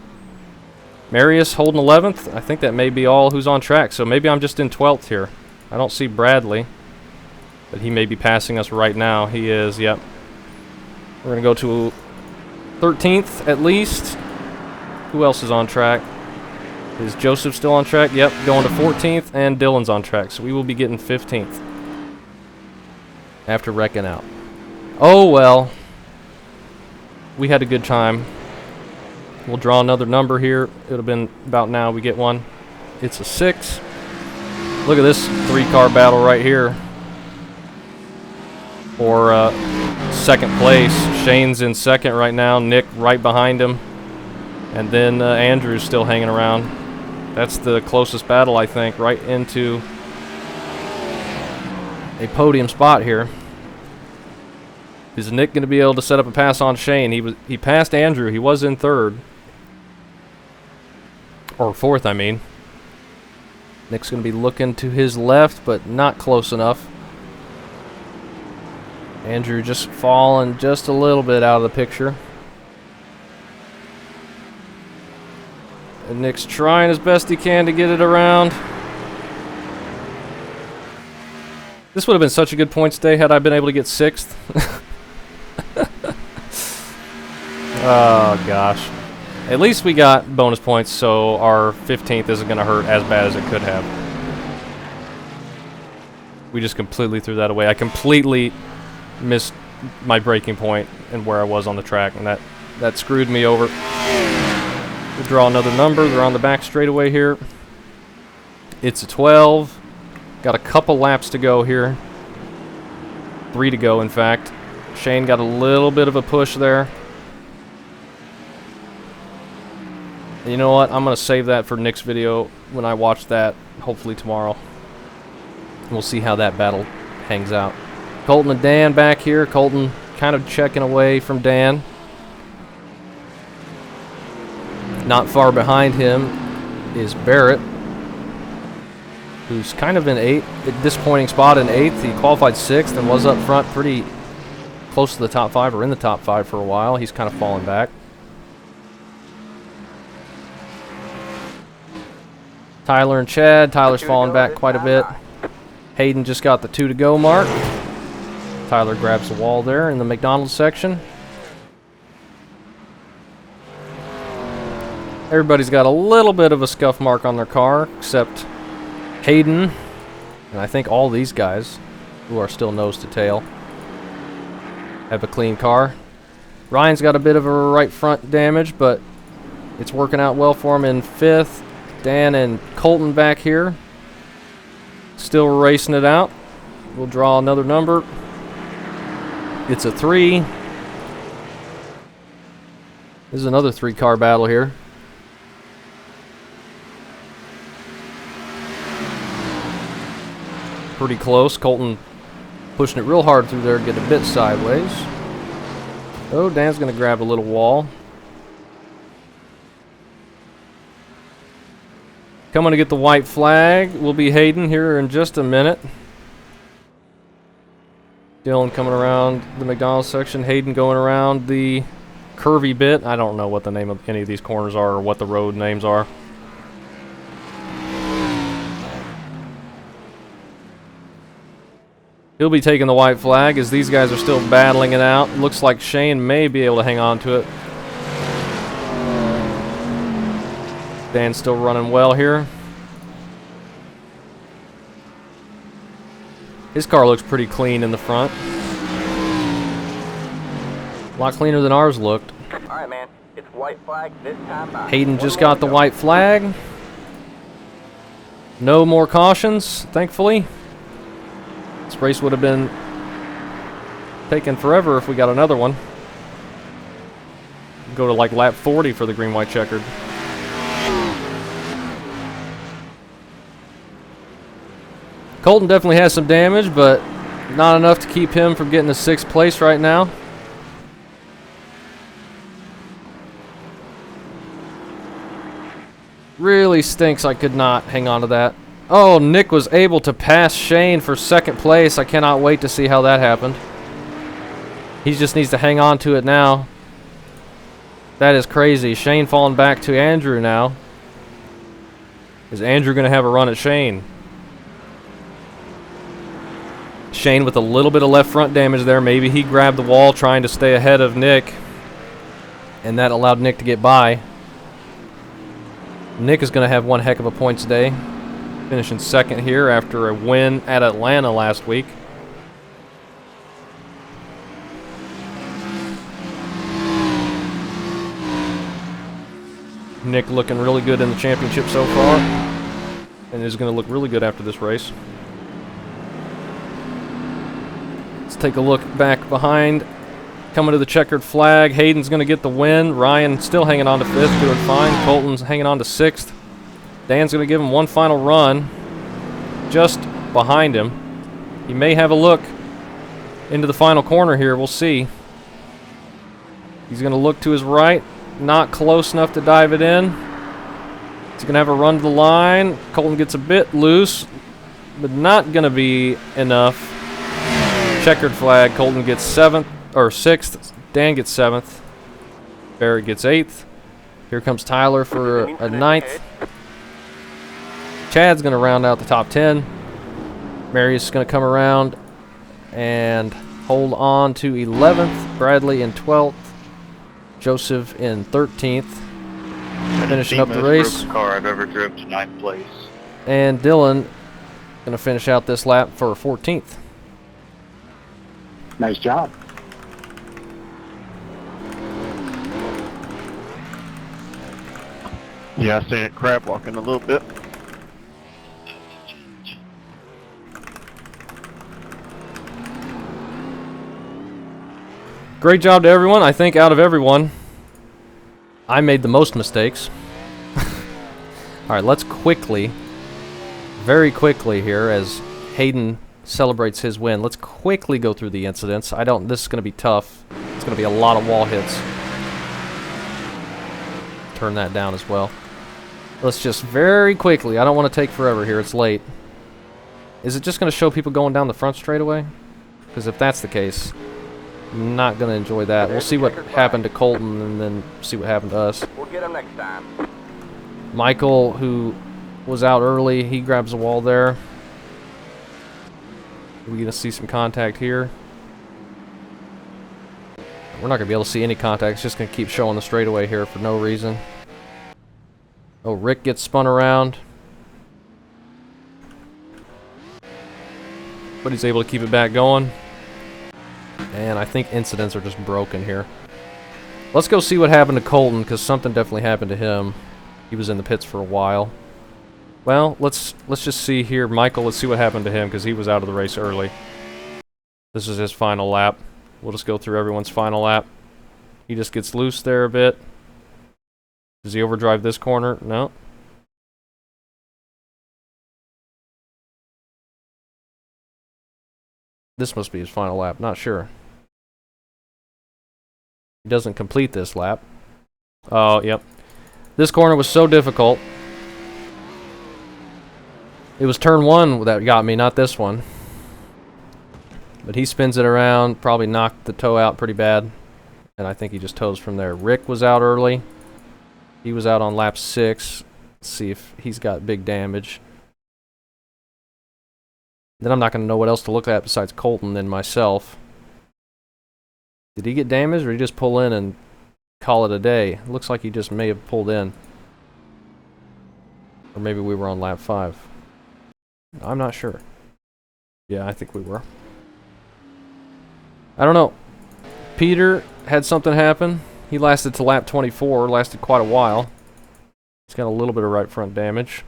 Marius holding 11th. I think that may be all who's on track, so maybe I'm just in 12th here. I don't see Bradley, but he may be passing us right now. He is, yep. We're going to go to 13th at least. Who else is on track? Is Joseph still on track? Yep, going to 14th, and Dylan's on track, so we will be getting 15th after wrecking out. Oh, well. We had a good time. We'll draw another number here. It'll have been about now we get one. It's a 6. Look at this 3-car battle right here for 2nd place. Shane's in 2nd right now. Nick right behind him. And then Andrew's still hanging around. That's the closest battle, I think, right into a podium spot here. Is Nick going to be able to set up a pass on Shane? He passed Andrew. He was in 3rd. Or 4th, I mean. Nick's going to be looking to his left, but not close enough. Andrew just falling just a little bit out of the picture. And Nick's trying as best he can to get it around. This would have been such a good points day had I been able to get 6th. Oh, gosh. At least we got bonus points, so our 15th isn't going to hurt as bad as it could have. We just completely threw that away. I completely missed my braking point and where I was on the track, and that screwed me over. We'll draw another number. They're on the back straightaway here. It's a 12. Got a couple laps to go here. 3 to go, in fact. Shane got a little bit of a push there. You know what? I'm going to save that for Nick's video when I watch that, hopefully tomorrow. We'll see how that battle hangs out. Colton and Dan back here. Colton kind of checking away from Dan. Not far behind him is Barrett, who's kind of in 8th, a disappointing spot in 8th. He qualified 6th and was up front pretty close to the top 5, or in the top 5 for a while. He's kind of fallen back. Tyler and Chad. Tyler's fallen back quite a bit. Hayden just got the 2 to go mark. Tyler grabs the wall there in the McDonald's section. Everybody's got a little bit of a scuff mark on their car, except Hayden. And I think all these guys who are still nose to tail have a clean car. Ryan's got a bit of a right front damage, but it's working out well for him in 5th. Dan and Colton back here, still racing it out. We'll draw another number. It's a 3. This is another 3-car battle here. Pretty close. Colton pushing it real hard through there, getting a bit sideways. Oh, Dan's going to grab a little wall. Coming to get the white flag will be Hayden here in just a minute. Dylan coming around the McDonald's section. Hayden going around the curvy bit. I don't know what the name of any of these corners are or what the road names are. He'll be taking the white flag as these guys are still battling it out. Looks like Shane may be able to hang on to it. Dan's still running well here. His car looks pretty clean in the front. A lot cleaner than ours looked. Alright, man. It's white flag this time by. Hayden just got the white flag. No more cautions, thankfully. This race would have been taking forever if we got another one. Go to like lap 40 for the green-white checkered. Colton definitely has some damage, but not enough to keep him from getting to 6th place right now. Really stinks I could not hang on to that. Oh, Nick was able to pass Shane for 2nd place. I cannot wait to see how that happened. He just needs to hang on to it now. That is crazy. Shane falling back to Andrew now. Is Andrew going to have a run at Shane? Shane with a little bit of left front damage there. Maybe he grabbed the wall trying to stay ahead of Nick, and that allowed Nick to get by. Nick is going to have one heck of a points day, finishing 2nd here after a win at Atlanta last week. Nick looking really good in the championship so far, and is going to look really good after this race. Take a look back behind. Coming to the checkered flag. Hayden's going to get the win. Ryan still hanging on to 5th, doing fine. Colton's hanging on to 6th. Dan's going to give him one final run just behind him. He may have a look into the final corner here. We'll see. He's going to look to his right. Not close enough to dive it in. He's going to have a run to the line. Colton gets a bit loose, but not going to be enough. Checkered flag. Colton gets 7th or 6th. Dan gets 7th. Barrett gets 8th. Here comes Tyler for a 9th. Chad's going to round out the top 10. Marius is going to come around and hold on to 11th. Bradley in 12th. Joseph in 13th. Finishing up the race. Car I've ever driven to 9th place. And Dylan going to finish out this lap for 14th. Nice job. Yeah, I seen it crab walking a little bit. Great job to everyone. I think out of everyone, I made the most mistakes. Alright, let's quickly, very quickly here, as Hayden celebrates his win, let's quickly go through the incidents. This is going to be tough. It's going to be a lot of wall hits. Turn that down as well. Let's just very quickly, I don't want to take forever here, it's late. Is it just going to show people going down the front straightaway? Because if that's the case, I'm not going to enjoy that. We'll see what happened to Colton and then see what happened to us. We'll get him next time. Michael, who was out early, he grabs a wall there. We're going to see some contact here. We're not going to be able to see any contact. It's just going to keep showing the straightaway here for no reason. Oh, Rick gets spun around. but he's able to keep it back going. And I think incidents are just broken here. Let's go see what happened to Colton, because something definitely happened to him. He was in the pits for a while. Well, let's just see here. Michael, let's see what happened to him, because he was out of the race early. This is his final lap. We'll just go through everyone's final lap. He just gets loose there a bit. Does he overdrive this corner? No. This must be his final lap. Not sure. He doesn't complete this lap. Oh, yep. This corner was so difficult. It was turn 1 that got me, not this one. But he spins it around, probably knocked the toe out pretty bad. And I think he just toes from there. Rick was out early. He was out on lap 6. Let's see if he's got big damage. Then I'm not going to know what else to look at besides Colton and myself. Did he get damaged, or did he just pull in and call it a day? It looks like he just may have pulled in. Or maybe we were on lap 5. I'm not sure. Yeah, I think we were. I don't know. Peter had something happen. He lasted to lap 24, lasted quite a while. He's got a little bit of right front damage.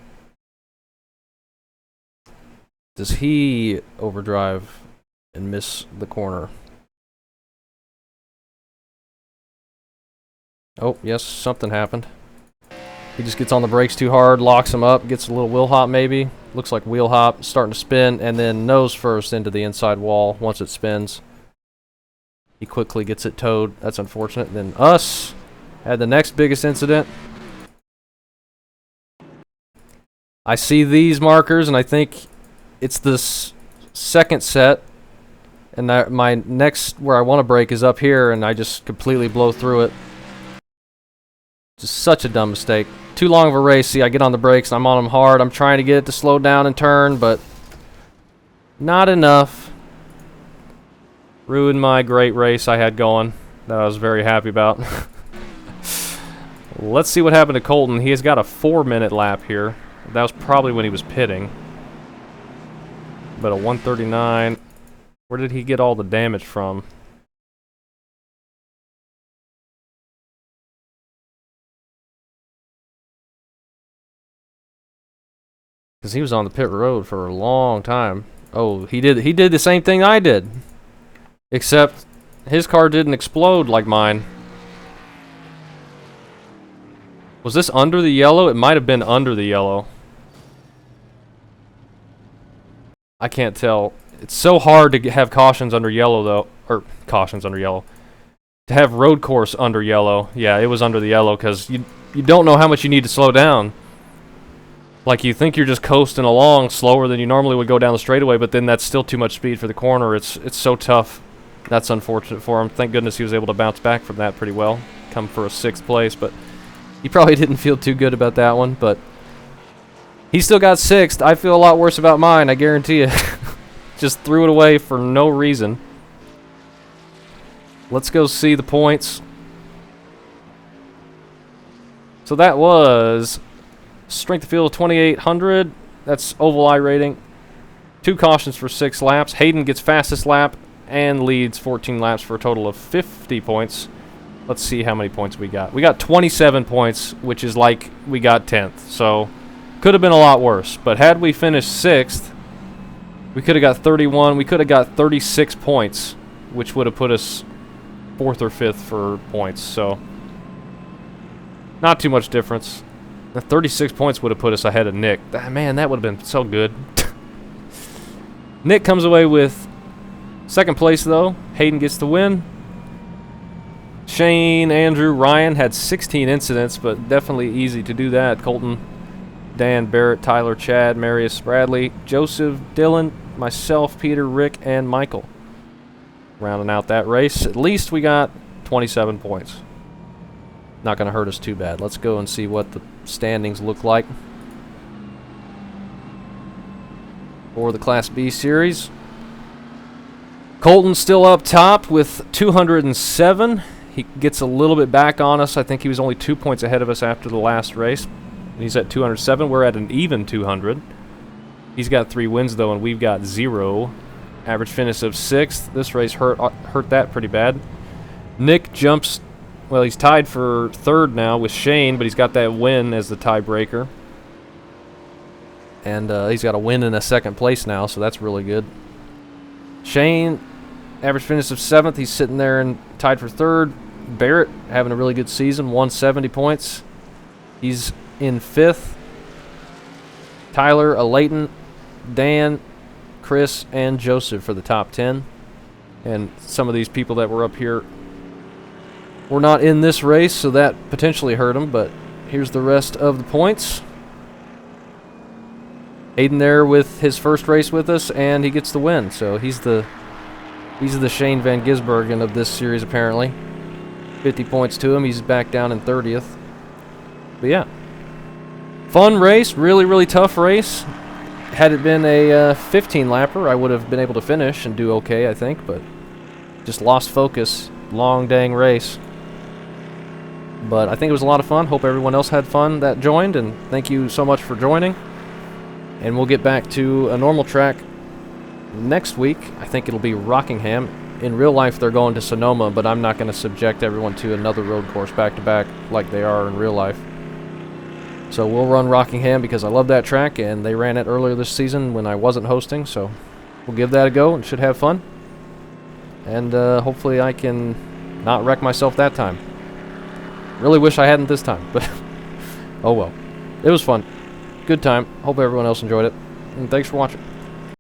Does he overdrive and miss the corner? Oh, yes, something happened. He just gets on the brakes too hard, locks him up, gets a little wheel hop maybe. Looks like wheel hop, starting to spin, and then nose first into the inside wall once it spins. He quickly gets it towed. That's unfortunate. Then us had the next biggest incident. I see these markers, and I think it's this second set. And my next, where I want to brake, is up here, and I just completely blow through it. Just such a dumb mistake. Too long of a race. See, I get on the brakes, and I'm on them hard. I'm trying to get it to slow down and turn, but not enough. Ruined my great race I had going that I was very happy about. Let's see what happened to Colton. He has got a 4-minute lap here. That was probably when he was pitting. But a 139. Where did he get all the damage from? Because he was on the pit road for a long time. Oh, he did the same thing I did. Except his car didn't explode like mine. Was this under the yellow? It might have been under the yellow. I can't tell. It's so hard to have cautions under yellow, though. Or, cautions under yellow. To have road course under yellow. Yeah, it was under the yellow, because you don't know how much you need to slow down. Like, you think you're just coasting along slower than you normally would go down the straightaway, but then that's still too much speed for the corner. It's so tough. That's unfortunate for him. Thank goodness he was able to bounce back from that pretty well. Come for a 6th place, but he probably didn't feel too good about that one, but he still got 6th. I feel a lot worse about mine, I guarantee you. Just threw it away for no reason. Let's go see the points. So that was strength of field 2800. That's oval I rating. 2 cautions for 6 laps. Hayden gets fastest lap and leads 14 laps for a total of 50 points. Let's see how many points we got. We got 27 points, which is like we got 10th. So could have been a lot worse. But had we finished 6th, we could have got 31. We could have got 36 points, which would have put us 4th or 5th for points. So not too much difference. The 36 points would have put us ahead of Nick. Man, that would have been so good. Nick comes away with 2nd place, though. Hayden gets the win. Shane, Andrew, Ryan had 16 incidents, but definitely easy to do that. Colton, Dan, Barrett, Tyler, Chad, Marius, Bradley, Joseph, Dylan, myself, Peter, Rick, and Michael. Rounding out that race. At least we got 27 points. Not going to hurt us too bad. Let's go and see what the standings look like for the Class B Series. Colton's still up top with 207. He gets a little bit back on us. I think he was only 2 points ahead of us after the last race. He's at 207. We're at an even 200. He's got 3 wins, though, and we've got 0. Average finish of 6th. This race hurt that pretty bad. Nick jumps, well, he's tied for 3rd now with Shane, but he's got that win as the tiebreaker. And he's got a win in a 2nd place now, so that's really good. Shane, average finish of 7th. He's sitting there and tied for 3rd. Barrett having a really good season, 170 points. He's in 5th. Tyler, Leighton, Dan, Chris, and Joseph for the top 10. And some of these people that were up here were not in this race, so that potentially hurt them, but here's the rest of the points. Aiden there with his first race with us, and he gets the win. So he's the Shane Van Gisbergen of this series, apparently. 50 points to him. He's back down in 30th. But yeah, fun race, really, really tough race. Had it been a 15-lapper, I would have been able to finish and do okay, I think, but just lost focus. Long dang race. But I think it was a lot of fun. Hope everyone else had fun that joined, and thank you so much for joining. And we'll get back to a normal track next week. I think it'll be Rockingham. In real life, they're going to Sonoma, but I'm not going to subject everyone to another road course back-to-back like they are in real life. So we'll run Rockingham because I love that track, and they ran it earlier this season when I wasn't hosting, so we'll give that a go and should have fun. And hopefully I can not wreck myself that time. Really wish I hadn't this time, but oh well. It was fun. Good time. Hope everyone else enjoyed it. And thanks for watching.